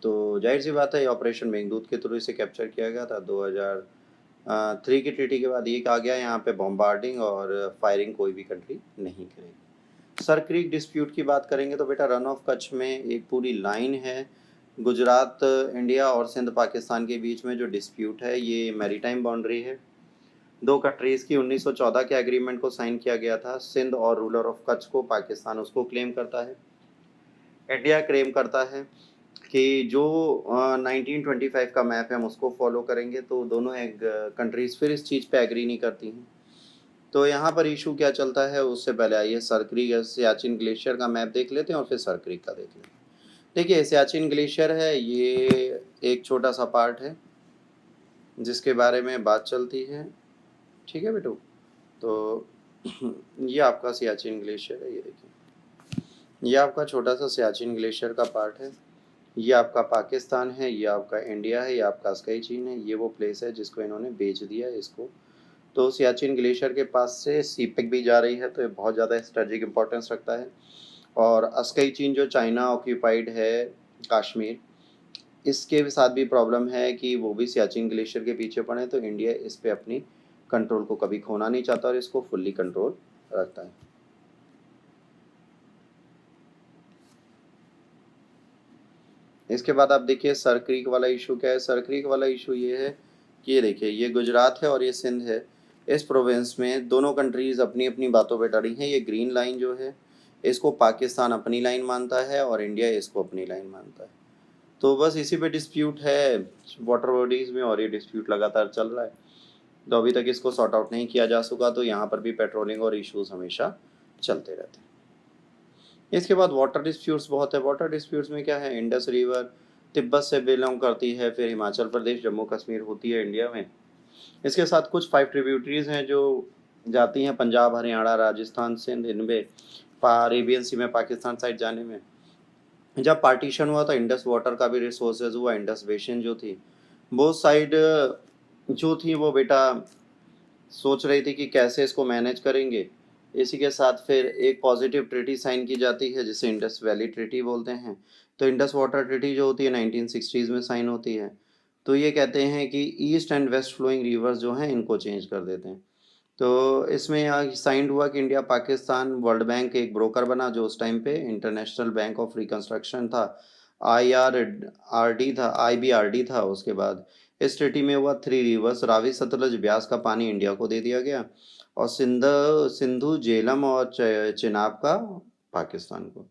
Speaker 1: तो जाहिर सी बात है, ये ऑपरेशन मेघदूत के थ्रू इसे कैप्चर किया गया था 2003 की ट्रीटी के बाद। ये कहा गया यहाँ पे बॉम्बार्डिंग और फायरिंग कोई भी कंट्री नहीं करेगी। सर क्रीक डिस्प्यूट की बात करेंगे तो बेटा रन ऑफ कच्छ में एक पूरी लाइन है, गुजरात इंडिया और सिंध पाकिस्तान के बीच में जो डिस्प्यूट है, ये मैरीटाइम बाउंड्री है। 2 कंट्रीज़ की 1914 के एग्रीमेंट को साइन किया गया था। सिंध और रूलर ऑफ कच्छ को पाकिस्तान उसको क्लेम करता है, इंडिया क्लेम करता है कि जो 1925 का मैप है हम उसको फॉलो करेंगे। तो दोनों एक कंट्रीज़ फिर इस चीज़ पे एग्री नहीं करती हैं। तो यहाँ पर इशू क्या चलता है, उससे पहले आइए सर क्रीक सियाचिन ग्लेशियर का मैप देख लेते हैं और फिर सर क्रीक का देख लेते हैं। देखिए सियाचिन ग्लेशियर है, ये एक छोटा सा पार्ट है जिसके बारे में बात चलती है, ठीक है बेटू। तो ये आपका सियाचिन ग्लेशियर है, ये देखिए, ये आपका छोटा सा सियाचिन ग्लेशियर का पार्ट है। ये आपका पाकिस्तान है, ये आपका इंडिया है, ये आपका स्काई चीन है, ये वो प्लेस है जिसको इन्होंने बेच दिया है इसको। तो सियाचिन ग्लेशियर के पास से सीपेक भी जा रही है, तो ये बहुत ज़्यादा स्ट्रेटेजिक इंपॉर्टेंस रखता है। और अस्काई चीन जो चाइना ऑक्यूपाइड है कश्मीर, इसके साथ भी प्रॉब्लम है कि वो भी सियाचिन ग्लेशियर के पीछे पड़े, तो इंडिया इस पे अपनी कंट्रोल को कभी खोना नहीं चाहता और इसको फुल्ली कंट्रोल रखता है। इसके बाद आप देखिए सर क्रीक वाला इशू क्या है। सर क्रीक वाला इशू ये है कि ये देखिए, ये गुजरात है और ये सिंध है। इस प्रोविंस में दोनों कंट्रीज़ अपनी अपनी बातों पे अड़ी हैं। ये ग्रीन लाइन जो है, इसको पाकिस्तान अपनी लाइन मानता है और इंडिया इसको अपनी लाइन मानता है। तो बस इसी पे डिस्प्यूट है वाटर बॉडीज़ में, और ये डिस्प्यूट लगातार चल रहा है। तो अभी तक इसको सॉर्ट आउट नहीं किया जा सका, तो यहाँ पर भी पेट्रोलिंग और इश्यूज हमेशा चलते रहते हैं। इसके बाद वाटर डिस्प्यूट्स बहुत है। वाटर डिस्प्यूट्स में क्या है, इंडस रिवर तिब्बत से बिलोंग करती है, फिर हिमाचल प्रदेश जम्मू कश्मीर होती है इंडिया में। इसके साथ कुछ 5 ट्रिब्यूटरीज हैं जो जाती हैं पंजाब, हरियाणा, राजस्थान, सिंध, इनमें अरेबियन सी में पाकिस्तान साइड जाने में। जब पार्टीशन हुआ तो इंडस वाटर का भी रिसोर्सेज हुआ, इंडस बेसिन जो थी वो साइड जो थी वो बेटा सोच रही थी कि कैसे इसको मैनेज करेंगे। इसी के साथ फिर एक पॉजिटिव ट्रीटी साइन की जाती है जिसे इंडस वैली ट्रीटी बोलते हैं। तो इंडस वाटर ट्रीटी जो होती है 1960s में साइन होती है। तो ये कहते हैं कि east and west flowing rivers जो हैं इनको चेंज कर देते हैं। तो इसमें यहाँ साइंड हुआ कि इंडिया पाकिस्तान वर्ल्ड बैंक एक ब्रोकर बना, जो उस टाइम पे इंटरनेशनल बैंक ऑफ रिकंस्ट्रक्शन था, IRRD था, IBRD था। उसके बाद इस ट्रीटी में हुआ 3 रिवर्स रावी सतलज ब्यास का पानी इंडिया को दे दिया गया, और सिंधु झेलम और चिनाब का पाकिस्तान को।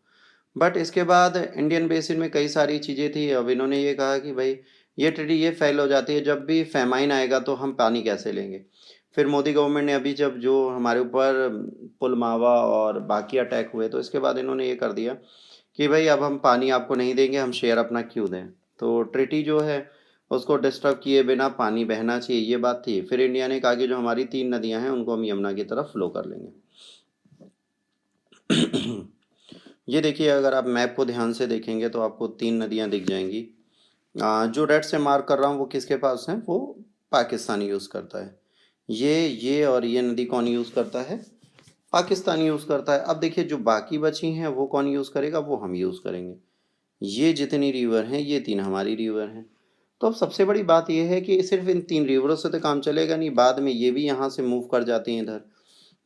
Speaker 1: बट इसके बाद इंडियन बेसिन में कई सारी चीज़ें थी। अब इन्होंने ये कहा कि भाई ये ट्रीटी ये फेल हो जाती है, जब भी फेमाइन आएगा तो हम पानी कैसे लेंगे। फिर मोदी गवर्नमेंट ने अभी जब जो हमारे ऊपर पुलवामा और बाकी अटैक हुए, तो इसके बाद इन्होंने ये कर दिया कि भाई अब हम पानी आपको नहीं देंगे, हम शेयर अपना क्यों दें। तो ट्रीटी जो है उसको डिस्टर्ब किए बिना पानी बहना चाहिए, ये बात थी। फिर इंडिया ने कहा कि जो हमारी 3 नदियां हैं उनको हम यमुना की तरफ फ्लो कर लेंगे। ये देखिए, अगर आप मैप को ध्यान से देखेंगे तो आपको 3 नदियाँ दिख जाएँगी। जो रेड से मार्क कर रहा हूँ वो किसके पास हैं? वो पाकिस्तान यूज़ करता है। ये और ये नदी कौन यूज़ करता है? पाकिस्तान यूज़ करता है। अब देखिए, जो बाकी बची हैं वो कौन यूज़ करेगा? वो हम यूज़ करेंगे। ये जितनी रिवर हैं, ये 3 हमारी रिवर हैं। तो अब सबसे बड़ी बात ये है कि सिर्फ़ इन 3 रिवरों से तो काम चलेगा नहीं, बाद में ये भी यहाँ से मूव कर जाती हैं इधर।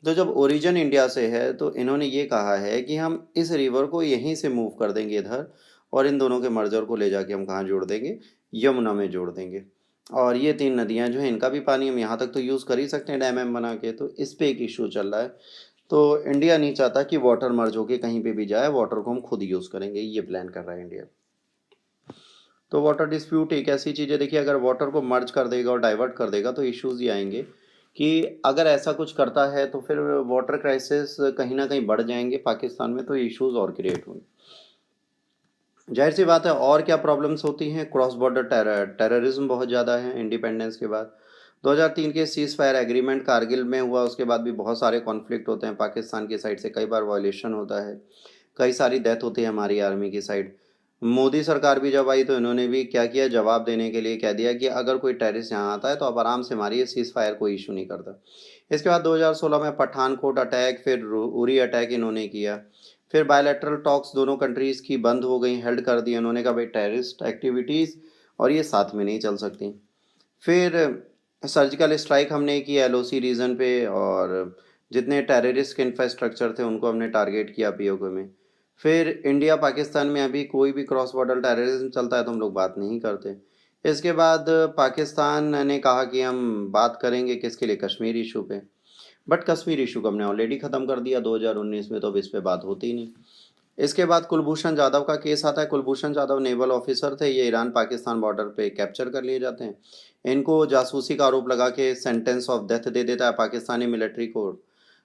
Speaker 1: तो जब ओरिजिन इंडिया से है तो इन्होंने ये कहा है कि हम इस रिवर को यहीं से मूव कर देंगे इधर, और इन दोनों के मर्जर को ले जाके हम कहाँ जोड़ देंगे? यमुना में जोड़ देंगे। और ये 3 नदियाँ जो हैं, इनका भी पानी हम यहाँ तक तो यूज़ कर ही सकते हैं डैम वैम बना के, तो इस पे एक इश्यू चल रहा है। तो इंडिया नहीं चाहता कि वाटर मर्ज होके कहीं पे भी जाए, वाटर को हम खुद यूज़ करेंगे, ये प्लान कर रहा है इंडिया। तो वाटर डिस्प्यूट एक ऐसी चीज़ है, देखिए, अगर वाटर को मर्ज कर देगा और डाइवर्ट कर देगा तो इश्यूज़ ये आएँगे कि अगर ऐसा कुछ करता है तो फिर वाटर क्राइसिस कहीं न कहीं बढ़ जाएँगे पाकिस्तान में, तो इश्यूज़ और क्रिएट होंगे। ज़ाहिर-सी बात है, और क्या प्रॉब्लम्स होती हैं? क्रॉस बॉर्डर टेररिज़्म बहुत ज़्यादा है इंडिपेंडेंस के बाद। 2003 के सीज़ फायर एग्रीमेंट कारगिल में हुआ, उसके बाद भी बहुत सारे कॉन्फ्लिक्ट होते हैं पाकिस्तान की साइड से, कई बार वायलेशन होता है, कई सारी डेथ होती है हमारी आर्मी की साइड। मोदी सरकार भी जब आई तो इन्होंने भी क्या किया, जवाब देने के लिए कह दिया कि अगर कोई टेररिस्ट यहाँ आता है तो आप आराम से मारिए, सीज़ फायर कोई इश्यू नहीं करता। इसके बाद 2016 में पठानकोट अटैक, फिर उरी अटैक इन्होंने किया। फिर बायलैटरल टॉक्स दोनों कंट्रीज़ की बंद हो गई, हेल्ड कर दी। उन्होंने कहा भाई टेररिस्ट एक्टिविटीज़ और ये साथ में नहीं चल सकती। फिर सर्जिकल स्ट्राइक हमने की एलओसी रीजन पे, और जितने टेररिस्ट के इंफ्रास्ट्रक्चर थे उनको हमने टारगेट किया पीओके में। फिर इंडिया पाकिस्तान में अभी कोई भी क्रॉस बॉर्डर टेररिज्म चलता है तो हम लोग बात नहीं करते। इसके बाद पाकिस्तान ने कहा कि हम बात करेंगे किसके लिए? कश्मीर इशू पे। बट कश्मीर इशू को हमने ऑलरेडी ख़त्म कर दिया 2019 में, तो अब इस पे बात होती ही नहीं। इसके बाद कुलभूषण जाधव का केस आता है। कुलभूषण जाधव नेवल ऑफिसर थे, ये ईरान पाकिस्तान बॉर्डर पे कैप्चर कर लिए जाते हैं। इनको जासूसी का आरोप लगा के सेंटेंस ऑफ डेथ दे देता है पाकिस्तानी मिलिट्री कोर्ट।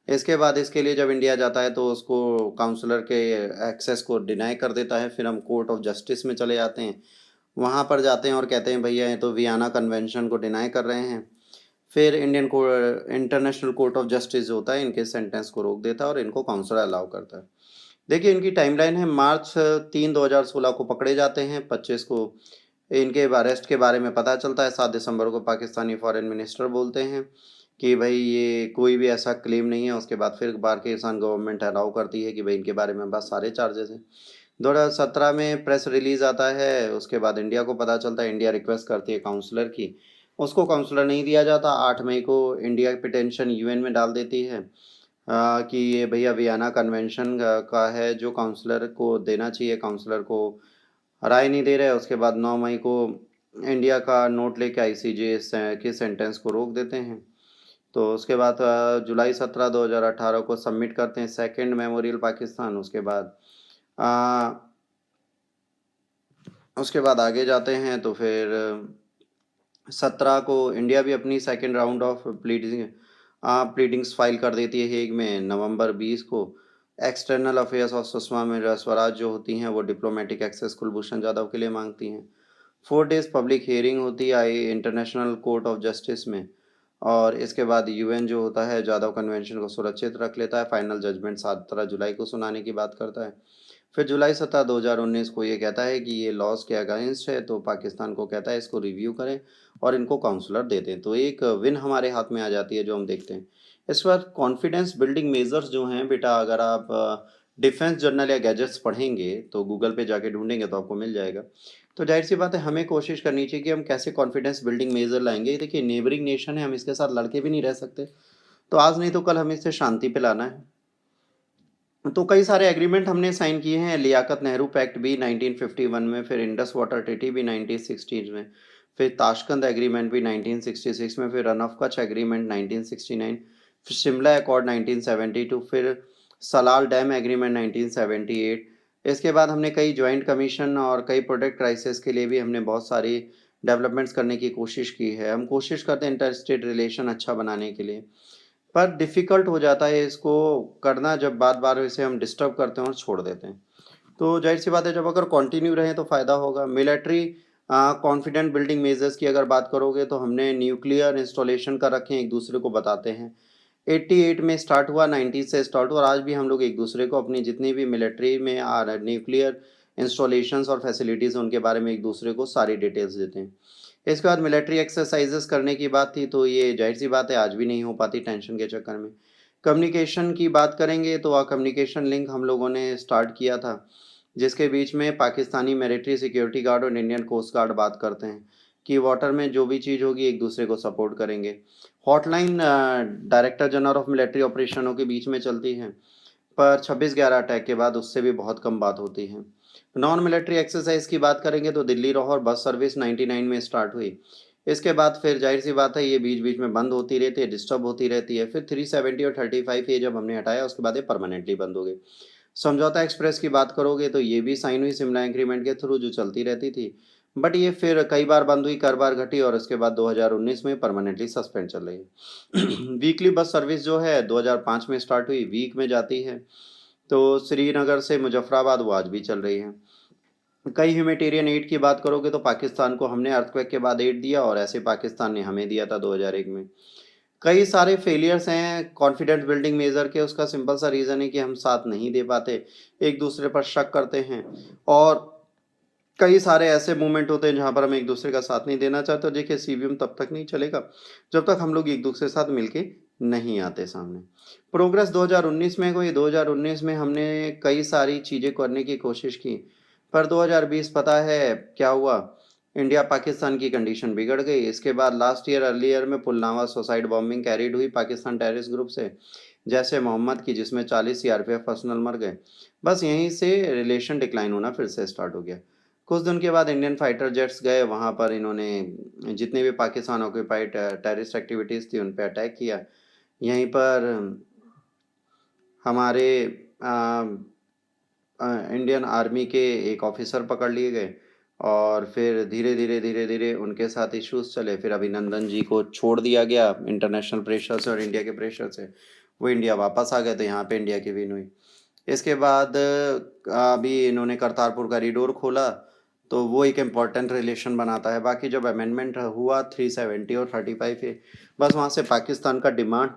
Speaker 1: इसके बाद इसके लिए जब इंडिया जाता है तो उसको काउंसलर के एक्सेस को डिनाई कर देता है। फिर हम कोर्ट ऑफ जस्टिस में चले जाते हैं, वहाँ पर जाते हैं और कहते हैं भैया ये तो वियना कन्वेंशन को डिनाई कर रहे हैं। फिर इंटरनेशनल कोर्ट ऑफ जस्टिस जो होता है इनके सेंटेंस को रोक देता है और इनको काउंसलर अलाउ करता है। देखिए, इनकी टाइमलाइन है, मार्च 2016 को पकड़े जाते हैं, 25 को इनके अरेस्ट के बारे में पता चलता है, 7 दिसंबर को पाकिस्तानी फॉरेन मिनिस्टर बोलते हैं कि भाई ये कोई भी ऐसा क्लेम नहीं है। उसके बाद फिर पाकिस्तान गवर्नमेंट अलाउ करती है कि भाई इनके बारे में बस सारे चार्जेस हैं। 2017 में प्रेस रिलीज़ आता है, उसके बाद इंडिया को पता चलता है, इंडिया रिक्वेस्ट करती है काउंसलर की, उसको काउंसलर नहीं दिया जाता। 8 मई को इंडिया पिटीशन यूएन में डाल देती है कि ये भैया वियना कन्वेंशन का है जो काउंसलर को देना चाहिए, काउंसलर को राय नहीं दे रहे। उसके बाद 9 मई को इंडिया का नोट लेके आईसीजे के सेंटेंस को रोक देते हैं। तो उसके बाद जुलाई 17 2018 को सबमिट करते हैं सेकंड मेमोरियल पाकिस्तान। उसके बाद आगे जाते हैं तो फिर 17 को इंडिया भी अपनी second round of pleadings file कर देती है हेग में। नवंबर 20 को एक्सटर्नल अफेयर्स और सुषमा स्वराज जो होती हैं वो डिप्लोमेटिक एक्सेस कुलभूषण जाधव के लिए मांगती हैं। 4 डेज पब्लिक हियरिंग होती है आई इंटरनेशनल कोर्ट ऑफ जस्टिस में, और इसके बाद यूएन जो होता है जाधव कन्वेंशन को सुरक्षित रख लेता है। फाइनल जजमेंट 17 जुलाई को सुनाने की बात करता है। फिर जुलाई 17 2019 को ये कहता है कि ये लॉज के अगेंस्ट है, तो पाकिस्तान को कहता है इसको रिव्यू करें और इनको काउंसलर दे दें। तो एक विन हमारे हाथ में आ जाती है जो हम देखते हैं। इस बार कॉन्फिडेंस बिल्डिंग मेजर्स जो हैं बेटा, अगर आप डिफेंस जर्नल या गैजेट्स पढ़ेंगे तो गूगल पे जाके ढूंढेंगे तो आपको मिल जाएगा। तो जाहिर सी बात है, हमें कोशिश करनी चाहिए कि हम कैसे कॉन्फिडेंस बिल्डिंग मेजर लाएंगे। देखिए, नेबरिंग नेशन है, हम इसके साथ लड़के भी नहीं रह सकते, तो आज नहीं तो कल हमें इससे शांति पे लाना है। तो कई सारे एग्रीमेंट हमने साइन किए हैं। लियाकत नेहरू पैक्ट भी 1951 में, फिर इंडस वाटर ट्रीटी भी 1960 में, फिर ताशकंद एग्रीमेंट भी 1966 में, फिर रन ऑफ कच्छ एग्रीमेंट 1969, फिर शिमला अकॉर्ड 1972, फिर सलाल डैम एग्रीमेंट 1978। इसके बाद हमने कई जॉइंट कमीशन और कई प्रोडक्ट क्राइसिस के लिए भी हमने बहुत सारी डेवलपमेंट्स करने की कोशिश की है। हम कोशिश करते हैं इंटर स्टेट रिलेशन अच्छा बनाने के लिए, पर डिफ़िकल्ट हो जाता है इसको करना जब बार-बार इसे हम डिस्टर्ब करते हैं और छोड़ देते हैं। तो ज़ाहिर-सी बात है, जब अगर कंटिन्यू रहें तो फ़ायदा होगा। मिलिट्री कॉन्फिडेंट बिल्डिंग मेजर्स की अगर बात करोगे तो हमने न्यूक्लियर इंस्टॉलेशन कर रखे हैं, एक दूसरे को बताते हैं। 88 में स्टार्ट हुआ, 90 से स्टार्ट हुआ और आज भी हम लोग एक दूसरे को अपनी जितनी भी मिलिट्री में न्यूक्लियर इंस्टॉलेशंस और फैसिलिटीज़ उनके बारे में एक दूसरे को सारी डिटेल्स देते हैं। इसके बाद मिलिट्री एक्सरसाइजेस करने की बात थी, तो ये जाहिर सी बात है आज भी नहीं हो पाती टेंशन के चक्कर में। कम्युनिकेशन की बात करेंगे तो कम्युनिकेशन लिंक हम लोगों ने स्टार्ट किया था, जिसके बीच में पाकिस्तानी मिलिट्री सिक्योरिटी गार्ड और इंडियन कोस्ट गार्ड बात करते हैं कि वाटर में जो भी चीज़ होगी एक दूसरे को सपोर्ट करेंगे। Hotline director general of military ऑपरेशनों के बीच में चलती है, पर 26/11 अटैक के बाद उससे भी बहुत कम बात होती है। नॉन मिलिट्री एक्सरसाइज की बात करेंगे तो दिल्ली लाहौर बस सर्विस 99 में स्टार्ट हुई। इसके बाद फिर जाहिर सी बात है ये बीच बीच में बंद होती रहती है, डिस्टर्ब होती रहती है। फिर 370 और 35 ये जब हमने हटाया उसके बाद ये परमानेंटली बंद हो गई। समझौता एक्सप्रेस की बात करोगे तो ये भी साइन हुई शिमला एग्रीमेंट के थ्रू, जो चलती रहती थी, बट ये फिर कई बार बंद हुई, कई बार घटी और उसके बाद 2019 में परमानेंटली सस्पेंड चल रही है। वीकली बस सर्विस जो है 2005 में स्टार्ट हुई, वीक में जाती है, तो श्रीनगर से मुजफ्फराबाद वो आज भी चल रही है। कई ह्यूमैनिटेरियन एड की बात करोगे तो पाकिस्तान को हमने अर्थक्वेक के बाद एड दिया और ऐसे पाकिस्तान ने हमें दिया था 2001 में। कई सारे फेलियर्स हैं कॉन्फिडेंस बिल्डिंग मेजर के, उसका सिंपल सा रीज़न है कि हम साथ नहीं दे पाते, एक दूसरे पर शक करते हैं और कई सारे ऐसे मूवमेंट होते हैं जहाँ पर हम एक दूसरे का साथ नहीं देना चाहते। और देखिए सीवीएम तब तक नहीं चलेगा जब तक हम लोग एक दूसरे के साथ मिलके नहीं आते सामने। प्रोग्रेस 2019 में कोई 2019 में हमने कई सारी चीज़ें करने की कोशिश की, पर 2020 पता है क्या हुआ, इंडिया पाकिस्तान की कंडीशन बिगड़ गई। इसके बाद लास्ट ईयर अर्लियर में पुलवामा सुसाइड बॉम्बिंग कैरिड हुई पाकिस्तान टेररिस्ट ग्रुप से, जैसे मोहम्मद की, जिसमें 40 सीआरपीएफ पर्सनल मर गए। बस यहीं से रिलेशन डिक्लाइन होना फिर से स्टार्ट हो गया। कुछ दिन के बाद इंडियन फाइटर जेट्स गए, वहाँ पर इन्होंने जितने भी पाकिस्तान ऑक्यूपाइड टेररिस्ट एक्टिविटीज़ थी उन पे अटैक किया। यहीं पर हमारे इंडियन आर्मी के एक ऑफिसर पकड़ लिए गए और फिर धीरे धीरे उनके साथ इश्यूज चले। फिर अभिनंदन जी को छोड़ दिया गया इंटरनेशनल प्रेशर से और इंडिया के प्रेशर से, वो इंडिया वापस आ गए, तो यहाँ पे इंडिया की विन हुई। इसके बाद अभी इन्होंने करतारपुर कॉरिडोर खोला, तो वो एक इम्पॉर्टेंट रिलेशन बनाता है। बाकी जब अमेंडमेंट हुआ 370 और 35 है, बस वहाँ से पाकिस्तान का डिमांड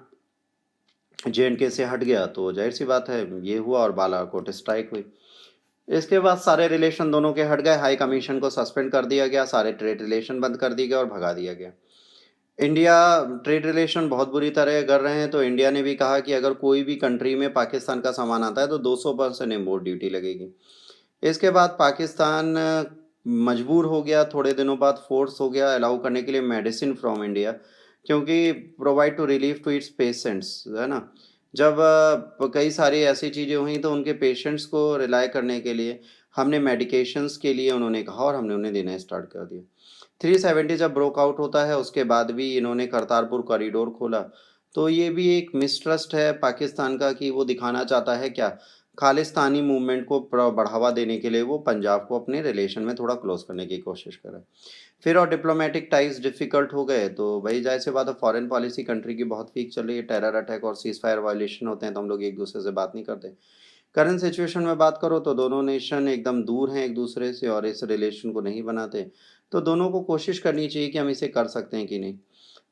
Speaker 1: JNK से हट गया, तो जाहिर सी बात है ये हुआ और बालाकोट स्ट्राइक हुई। इसके बाद सारे रिलेशन दोनों के हट गए, हाई कमीशन को सस्पेंड कर दिया गया, सारे ट्रेड रिलेशन बंद कर दिए गए और भगा दिया गया। इंडिया ट्रेड रिलेशन बहुत बुरी तरह कर रहे हैं, तो इंडिया ने भी कहा कि अगर कोई भी कंट्री में पाकिस्तान का सामान आता है तो 200% इम्पोर्ट ड्यूटी लगेगी। इसके बाद पाकिस्तान मजबूर हो गया, थोड़े दिनों बाद फोर्स हो गया अलाउ करने के लिए मेडिसिन फ्रॉम इंडिया, क्योंकि provide to relief to its patients, है ना। जब कई सारी ऐसी चीज़ें हुई तो उनके पेशेंट्स को रिलाई करने के लिए हमने मेडिकेशंस के लिए उन्होंने कहा और हमने उन्हें देना स्टार्ट कर दिया। 370 जब ब्रोक आउट होता है उसके बाद भी इन्होंने करतारपुर कॉरिडोर खोला, तो ये भी एक मिसट्रस्ट है पाकिस्तान का कि वो दिखाना चाहता है क्या, खालिस्तानी मूवमेंट को बढ़ावा देने के लिए वो पंजाब को अपने रिलेशन में थोड़ा क्लोज करने की कोशिश कर रहा है। फिर और डिप्लोमेटिक टाइज डिफ़िकल्ट हो गए, तो भाई जाहिर सी बात है फॉरेन पॉलिसी कंट्री की बहुत वीक चल रही है, टेरर अटैक और सीज़ फायर वायलेशन होते हैं तो हम लोग एक दूसरे से बात नहीं करते। करंट सिचुएशन में बात करो तो दोनों नेशन एकदम दूर हैं एक दूसरे से और इस रिलेशन को नहीं बनाते, तो दोनों को कोशिश करनी चाहिए कि हम इसे कर सकते हैं कि नहीं।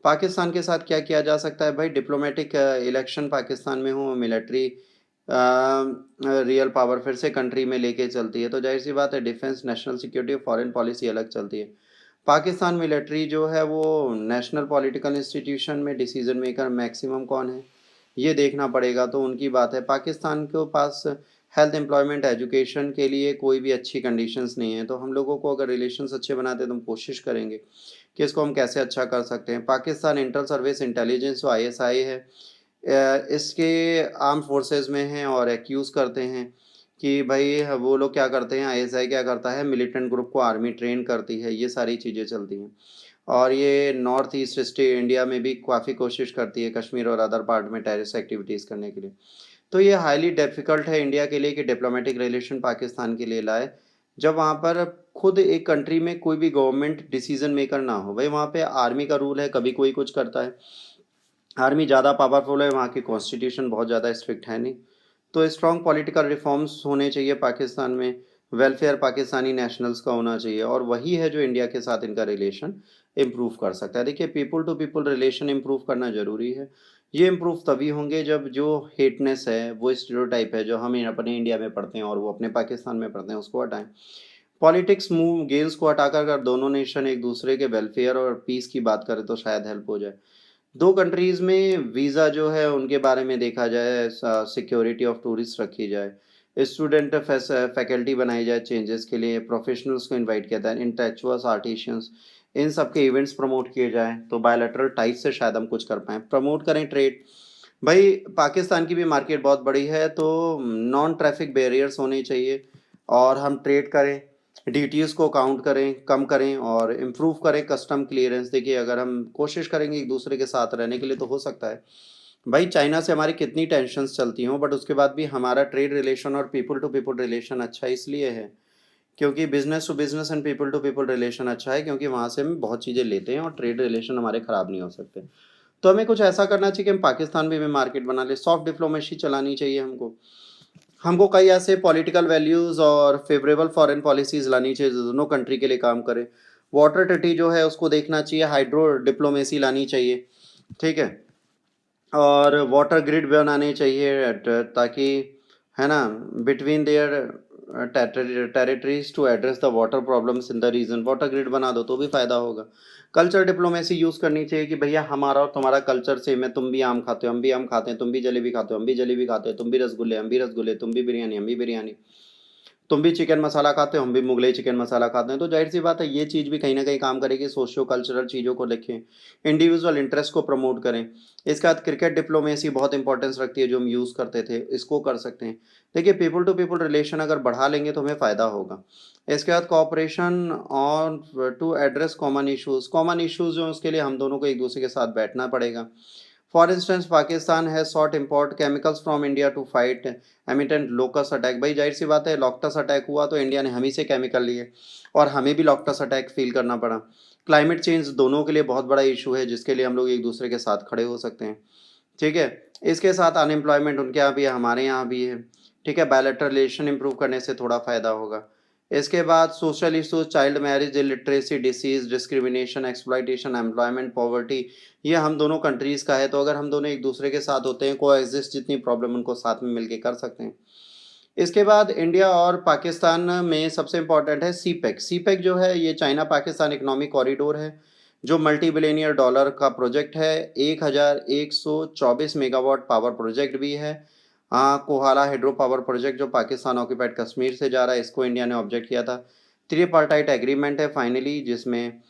Speaker 1: पाकिस्तान के साथ क्या किया जा सकता है भाई, डिप्लोमेटिक इलेक्शन पाकिस्तान में हो, मिलिट्री रियल पावर फिर से कंट्री में लेके चलती है, तो जाहिर सी बात है डिफेंस, नेशनल सिक्योरिटी और फॉरेन पॉलिसी अलग चलती है। पाकिस्तान मिलिट्री जो है वो नेशनल पॉलिटिकल इंस्टीट्यूशन में डिसीजन मेकर मैक्सिमम कौन है ये देखना पड़ेगा, तो उनकी बात है। पाकिस्तान के पास हेल्थ, एम्प्लॉयमेंट, एजुकेशन के लिए कोई भी अच्छी कंडीशंस नहीं है, तो हम लोगों को अगर रिलेशंस अच्छे बनाते हैं तो हम कोशिश करेंगे कि इसको हम कैसे अच्छा कर सकते हैं। पाकिस्तान इंटर सर्विस इंटेलिजेंस जो ISI है इसके आर्म फोर्सेस में हैं और एक्यूज़ करते हैं कि भाई वो लोग क्या करते हैं, ISI क्या करता है, मिलिटेंट ग्रुप को आर्मी ट्रेन करती है, ये सारी चीज़ें चलती हैं। और ये नॉर्थ ईस्ट स्टेट इंडिया में भी काफ़ी कोशिश करती है कश्मीर और अदर पार्ट में टेररिस्ट एक्टिविटीज़ करने के लिए। तो ये हाईली डिफ़िकल्ट है इंडिया के लिए कि डिप्लोमेटिक रिलेशन पाकिस्तान के लिए लाए, जब वहाँ पर खुद एक कंट्री में कोई भी गवर्नमेंट डिसीजन मेकर ना हो। भाई वहाँ पे आर्मी का रूल है, कभी कोई कुछ करता है, आर्मी ज़्यादा पावरफुल है, वहाँ की कॉन्स्टिट्यूशन बहुत ज़्यादा स्ट्रिक्ट है नहीं। तो स्ट्रॉन्ग पॉलिटिकल रिफॉर्म्स होने चाहिए पाकिस्तान में, वेलफेयर पाकिस्तानी नेशनल्स का होना चाहिए और वही है जो इंडिया के साथ इनका रिलेशन इम्प्रूव कर सकता है। देखिए people to people relation improve करना ज़रूरी है। ये इम्प्रूव तभी होंगे जब जो हेटनेस है, वो स्टीरियोटाइप है जो हम अपने इंडिया में पढ़ते हैं और वो अपने पाकिस्तान में पढ़ते हैं, उसको हटाएं। पॉलिटिक्स मूव गेम्स को हटाकर अगर दोनों नेशन एक दूसरे के वेलफेयर और पीस की बात करें तो शायद हेल्प हो जाए। दो कंट्रीज में वीज़ा जो है उनके बारे में देखा जाए, सिक्योरिटी ऑफ टूरिस्ट रखी जाए, स्टूडेंट फैकल्टी बनाई जाए चेंजेस के लिए, प्रोफेशनल्स को इनवाइट किया जाए, इंटेलेक्चुअल्स आर्टिशियंस, इन सब के इवेंट्स प्रमोट किए जाएं तो बायलैटरल टाइप से शायद हम कुछ कर पाएँ। प्रमोट करें ट्रेड। भाई पाकिस्तान की भी मार्केट बहुत बड़ी है तो नॉन ट्रैफिक बैरियर्स होने चाहिए और हम ट्रेड करें, डीटीएस को काउंट करें, कम करें और इम्प्रूव करें कस्टम क्लियरेंस। देखिए अगर हम कोशिश करेंगे एक दूसरे के साथ रहने के लिए तो हो सकता है। भाई चाइना से हमारी कितनी टेंशन्स चलती हों बट उसके बाद भी हमारा ट्रेड रिलेशन और पीपल टू पीपल रिलेशन अच्छा इसलिए है क्योंकि business to business and people to people relation अच्छा है, क्योंकि वहाँ से हम बहुत चीज़ें लेते हैं और ट्रेड रिलेशन हमारे ख़राब नहीं हो सकते। तो हमें कुछ ऐसा करना चाहिए कि हम पाकिस्तान में भी मार्केट बना ले, सॉफ्ट डिप्लोमेसी चलानी चाहिए हमको। हमको कई ऐसे पॉलिटिकल वैल्यूज़ और फेवरेबल फॉरेन पॉलिसीज़ लानी चाहिए जो दोनों कंट्री के लिए काम करे। वाटर ट्रीटी जो है उसको देखना चाहिए, हाइड्रो डिप्लोमेसी लानी चाहिए, ठीक है? और वाटर ग्रिड बनाने चाहिए ताकि, है ना, between their territories to address the water problems in the region. Water grid बना दो तो भी फ़ायदा होगा। कल्चर डिप्लोमेसी यूज़ करनी चाहिए कि भैया हमारा और तुम्हारा कल्चर सेम है, तुम भी आम खाते हो हम भी आम खाते हैं, तुम भी जलेबी खाते हो हम भी जलेबी खाते हो, तुम भी रसगुल्ले हम भी रसगुल्ले, तुम भी बिरयानी हम भी बिरयानी, तुम भी चिकन मसाला खाते हो हम भी मुगलई चिकन मसाला खाते हैं। तो जाहिर सी बात है ये चीज़ भी कहीं ना कहीं काम करेगी, सोशियो कल्चरल चीज़ों को देखें, इंडिविजुअल इंटरेस्ट को प्रमोट करें। इसके बाद क्रिकेट डिप्लोमेसी बहुत इंपॉर्टेंस रखती है जो हम यूज़ करते थे, इसको कर सकते हैं। देखिए पीपल टू पीपल रिलेशन अगर बढ़ा लेंगे तो हमें फ़ायदा होगा। इसके बाद cooperation on to address common issues जो उसके लिए हम दोनों को एक दूसरे के साथ बैठना पड़ेगा। For instance Pakistan has sought import chemicals from India to fight imminent locust attack. भाई जाहिर सी बात है लॉकटस अटैक हुआ तो इंडिया ने हम ही से केमिकल लिए और हमें भी लॉकटस अटैक फील करना पड़ा। क्लाइमेट चेंज दोनों के लिए बहुत बड़ा इशू है जिसके लिए हम लोग एक दूसरे के साथ खड़े हो सकते हैं, ठीक है? इसके साथ अनएम्प्लॉयमेंट उनके यहाँ भी है हमारे यहाँ भी है, ठीक है? बायलैटरल रिलेशन इंप्रूव करने से थोड़ा फ़ायदा होगा। इसके बाद social issues, child marriage, illiteracy, disease, discrimination, exploitation, employment, poverty, ये हम दोनों कंट्रीज़ का है। तो अगर हम दोनों एक दूसरे के साथ होते हैं, कोएग्जिस्ट जितनी प्रॉब्लम उनको साथ में मिलके कर सकते हैं। इसके बाद इंडिया और पाकिस्तान में सबसे इम्पोर्टेंट है सीपेक। सीपेक जो है ये चाइना पाकिस्तान इकोनॉमिक कॉरिडोर है जो मल्टी बिलियनियर डॉलर का प्रोजेक्ट है। 1124 मेगावाट पावर प्रोजेक्ट भी है। कोहाला हाइड्रो पावर प्रोजेक्ट जो पाकिस्तान ऑक्यूपाइड कश्मीर से जा रहा है, इसको इंडिया ने ऑब्जेक्ट किया था। त्रिपार्टाइट एग्रीमेंट है फाइनली जिसमें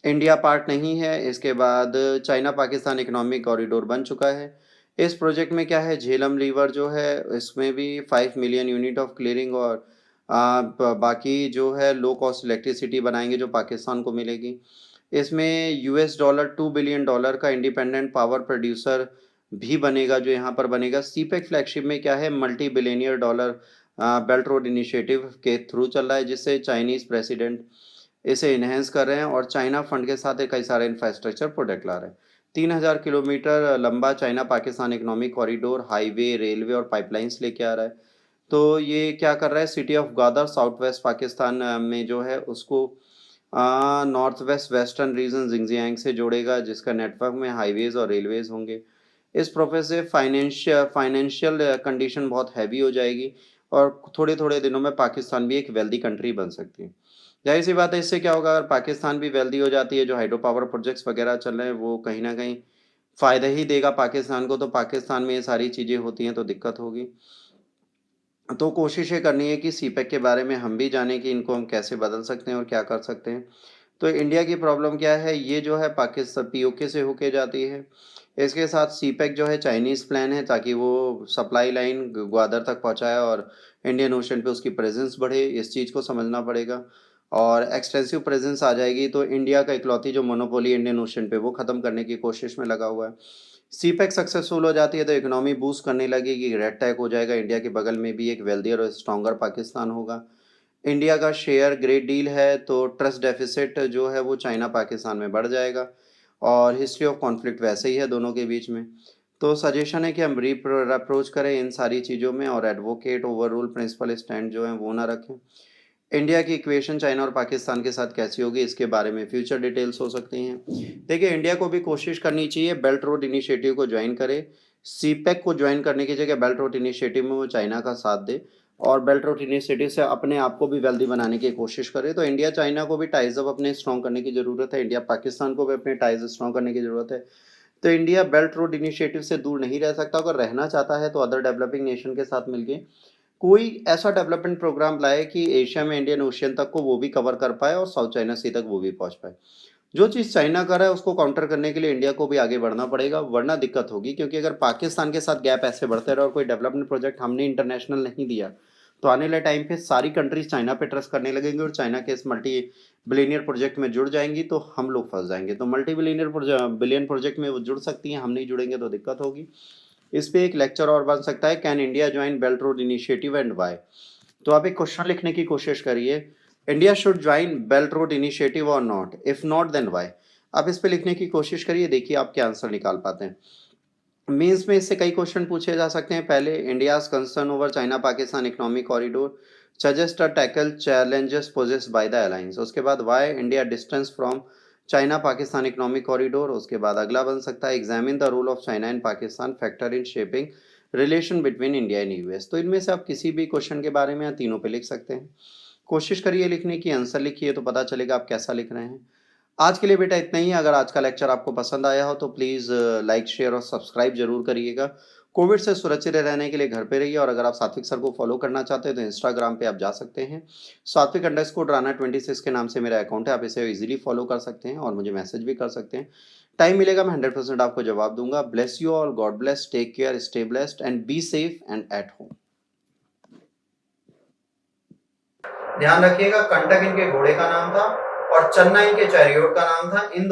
Speaker 1: इंडिया पार्ट नहीं है। इसके बाद चाइना पाकिस्तान इकोनॉमिक कॉरिडोर बन चुका है। इस प्रोजेक्ट में क्या है, झेलम रिवर जो है इसमें भी 5 मिलियन यूनिट ऑफ क्लियरिंग और बाकी जो है लो कॉस्ट इलेक्ट्रिसिटी बनाएंगे जो पाकिस्तान को मिलेगी। इसमें $2 बिलियन का इंडिपेंडेंट पावर प्रोड्यूसर भी बनेगा जो यहाँ पर बनेगा। सीपेक फ्लैगशिप में क्या है, multi billionaire dollar belt road initiative के थ्रू चल रहा है जिससे चाइनीज़ प्रेसिडेंट इसे इन्हेंस कर रहे हैं और चाइना फंड के साथ कई सारे इंफ्रास्ट्रक्चर प्रोजेक्ट ला रहे हैं। 3000 किलोमीटर लंबा China Pakistan economic corridor highway, railway और पाइपलाइंस लेके आ रहा है। तो ये क्या कर रहा है, city of Gwadar south west Pakistan में जो है उसको north west western region Xinjiang से जोड़ेगा जिसका नेटवर्क में हाईवेज और रेलवेज होंगे। इस प्रोसेस से फाइनेंशियल कंडीशन बहुत हैवी हो जाएगी और थोड़े थोड़े दिनों में पाकिस्तान भी एक वेल्दी कंट्री बन सकती है। जाहिर सी बात है इससे क्या होगा, अगर पाकिस्तान भी वेल्दी हो जाती है, जो हाइड्रो पावर प्रोजेक्ट्स वगैरह चल रहे हैं वो कहीं ना कहीं फ़ायदा ही देगा पाकिस्तान को। तो पाकिस्तान में ये सारी चीज़ें होती हैं तो दिक्कत होगी। तो कोशिश ये करनी है कि सीपेक के बारे में हम भी जानें कि इनको हम कैसे बदल सकते हैं और क्या कर सकते हैं। तो इंडिया की प्रॉब्लम क्या है, ये जो है पाकिस्तान पीओके से होके जाती है। इसके साथ सीपेक जो है चाइनीज़ प्लान है ताकि वो सप्लाई लाइन ग्वादर तक पहुंचाए और इंडियन ओशन पे उसकी प्रेजेंस बढ़े, इस चीज़ को समझना पड़ेगा। और एक्सटेंसिव प्रेजेंस आ जाएगी तो इंडिया का इकलौती जो मोनोपोली इंडियन ओशन पे वो ख़त्म करने की कोशिश में लगा हुआ है। सीपेक सक्सेसफुल हो जाती है तो इकोनॉमी बूस्ट करने लगेगी, रेड टैग हो जाएगा, इंडिया के बगल में भी एक वेल्दियर और स्ट्रॉन्गर पाकिस्तान होगा। इंडिया का शेयर ग्रेट डील है तो ट्रस्ट डेफिसिट जो है वो चाइना पाकिस्तान में बढ़ जाएगा और हिस्ट्री ऑफ कॉन्फ्लिक्ट वैसे ही है दोनों के बीच में। तो सजेशन है कि हम अप्रोच करें इन सारी चीज़ों में और advocate over rule principle stand जो है वो ना रखें। इंडिया की इक्वेशन चाइना और पाकिस्तान के साथ कैसी होगी, इसके बारे में फ्यूचर डिटेल्स हो सकती हैं। देखिए, इंडिया को भी कोशिश करनी चाहिए बेल्ट रोड इनिशिएटिव को ज्वाइन करे। सीपेक को ज्वाइन करने की जगह बेल्ट रोड इनिशिएटिव में वो चाइना का साथ दे और बेल्ट रोड इनिशिएटिव से अपने आप को भी वेल्दी बनाने की कोशिश करे। तो इंडिया चाइना को भी टाइज अप अपने स्ट्रॉन्ग करने की ज़रूरत है, इंडिया पाकिस्तान को भी अपने टाइज स्ट्रॉन्ग करने की ज़रूरत है। तो इंडिया बेल्ट रोड इनिशिएटिव से दूर नहीं रह सकता। अगर रहना चाहता है तो अदर डेवलपिंग नेशन के साथ मिलके कोई ऐसा डेवलपमेंट प्रोग्राम लाए कि एशिया में इंडियन ओशियन तक को वो भी कवर कर पाए और साउथ चाइना सी तक वो भी पहुंच पाए। जो चीज़ चाइना कर रहा है उसको काउंटर करने के लिए इंडिया को भी आगे बढ़ना पड़ेगा, वरना दिक्कत होगी। क्योंकि अगर पाकिस्तान के साथ गैप ऐसे बढ़ते रहे और कोई डेवलपमेंट प्रोजेक्ट हमने इंटरनेशनल नहीं दिया तो आने वाले टाइम पे सारी कंट्रीज चाइना पे ट्रस्ट करने लगेंगे और चाइना के इस मल्टी बिलियनियर प्रोजेक्ट में जुड़ जाएंगी तो हम लोग फंस जाएंगे। तो मल्टी बिलियन प्रोजेक्ट में वो जुड़ सकती हैं, हम नहीं जुड़ेंगे तो दिक्कत होगी। इस पे एक लेक्चर और बन सकता है, can India join belt road initiative and why. तो आप एक क्वेश्चन लिखने की कोशिश करिए, India should join belt road initiative और not, if not then why. आप इस पे लिखने की कोशिश करिए, देखिए आप क्या आंसर निकाल पाते हैं। मीन्स में इससे कई क्वेश्चन पूछे जा सकते हैं। पहले, India's concern over China Pakistan economic corridor suggest a tackle challenges posed by the alliance. उसके बाद why India distance from China Pakistan economic corridor. उसके बाद अगला बन सकता है, examine the role of China and Pakistan factor in shaping relation between India and US. तो इनमें से आप किसी भी क्वेश्चन के बारे में या तीनों पे लिख सकते हैं। कोशिश करिए लिखने की, आंसर लिखिए तो पता चलेगा आप कैसा लिख रहे हैं। आज के लिए बेटा इतना ही है। अगर आज का लेक्चर आपको पसंद आया हो तो प्लीज़ लाइक शेयर और सब्सक्राइब जरूर करिएगा। कोविड से सुरक्षित रहने के लिए घर पे रहिए और अगर आप सात्विक सर को फॉलो करना चाहते हैं तो इंस्टाग्राम पे आप जा सकते हैं। सात्विक अंडरस्कोर राणा 26 के नाम से मेरा अकाउंट है, आप इसे इजीली फॉलो कर सकते हैं और मुझे मैसेज भी कर सकते हैं। टाइम मिलेगा मैं 100% आपको जवाब दूंगा। Bless you all, God bless, take care, stay blessed and be safe and at home. ध्यान रखिएगा, कंटक इनके घोड़े का नाम था और चन्ना इनके चैरियोट का नाम था। इन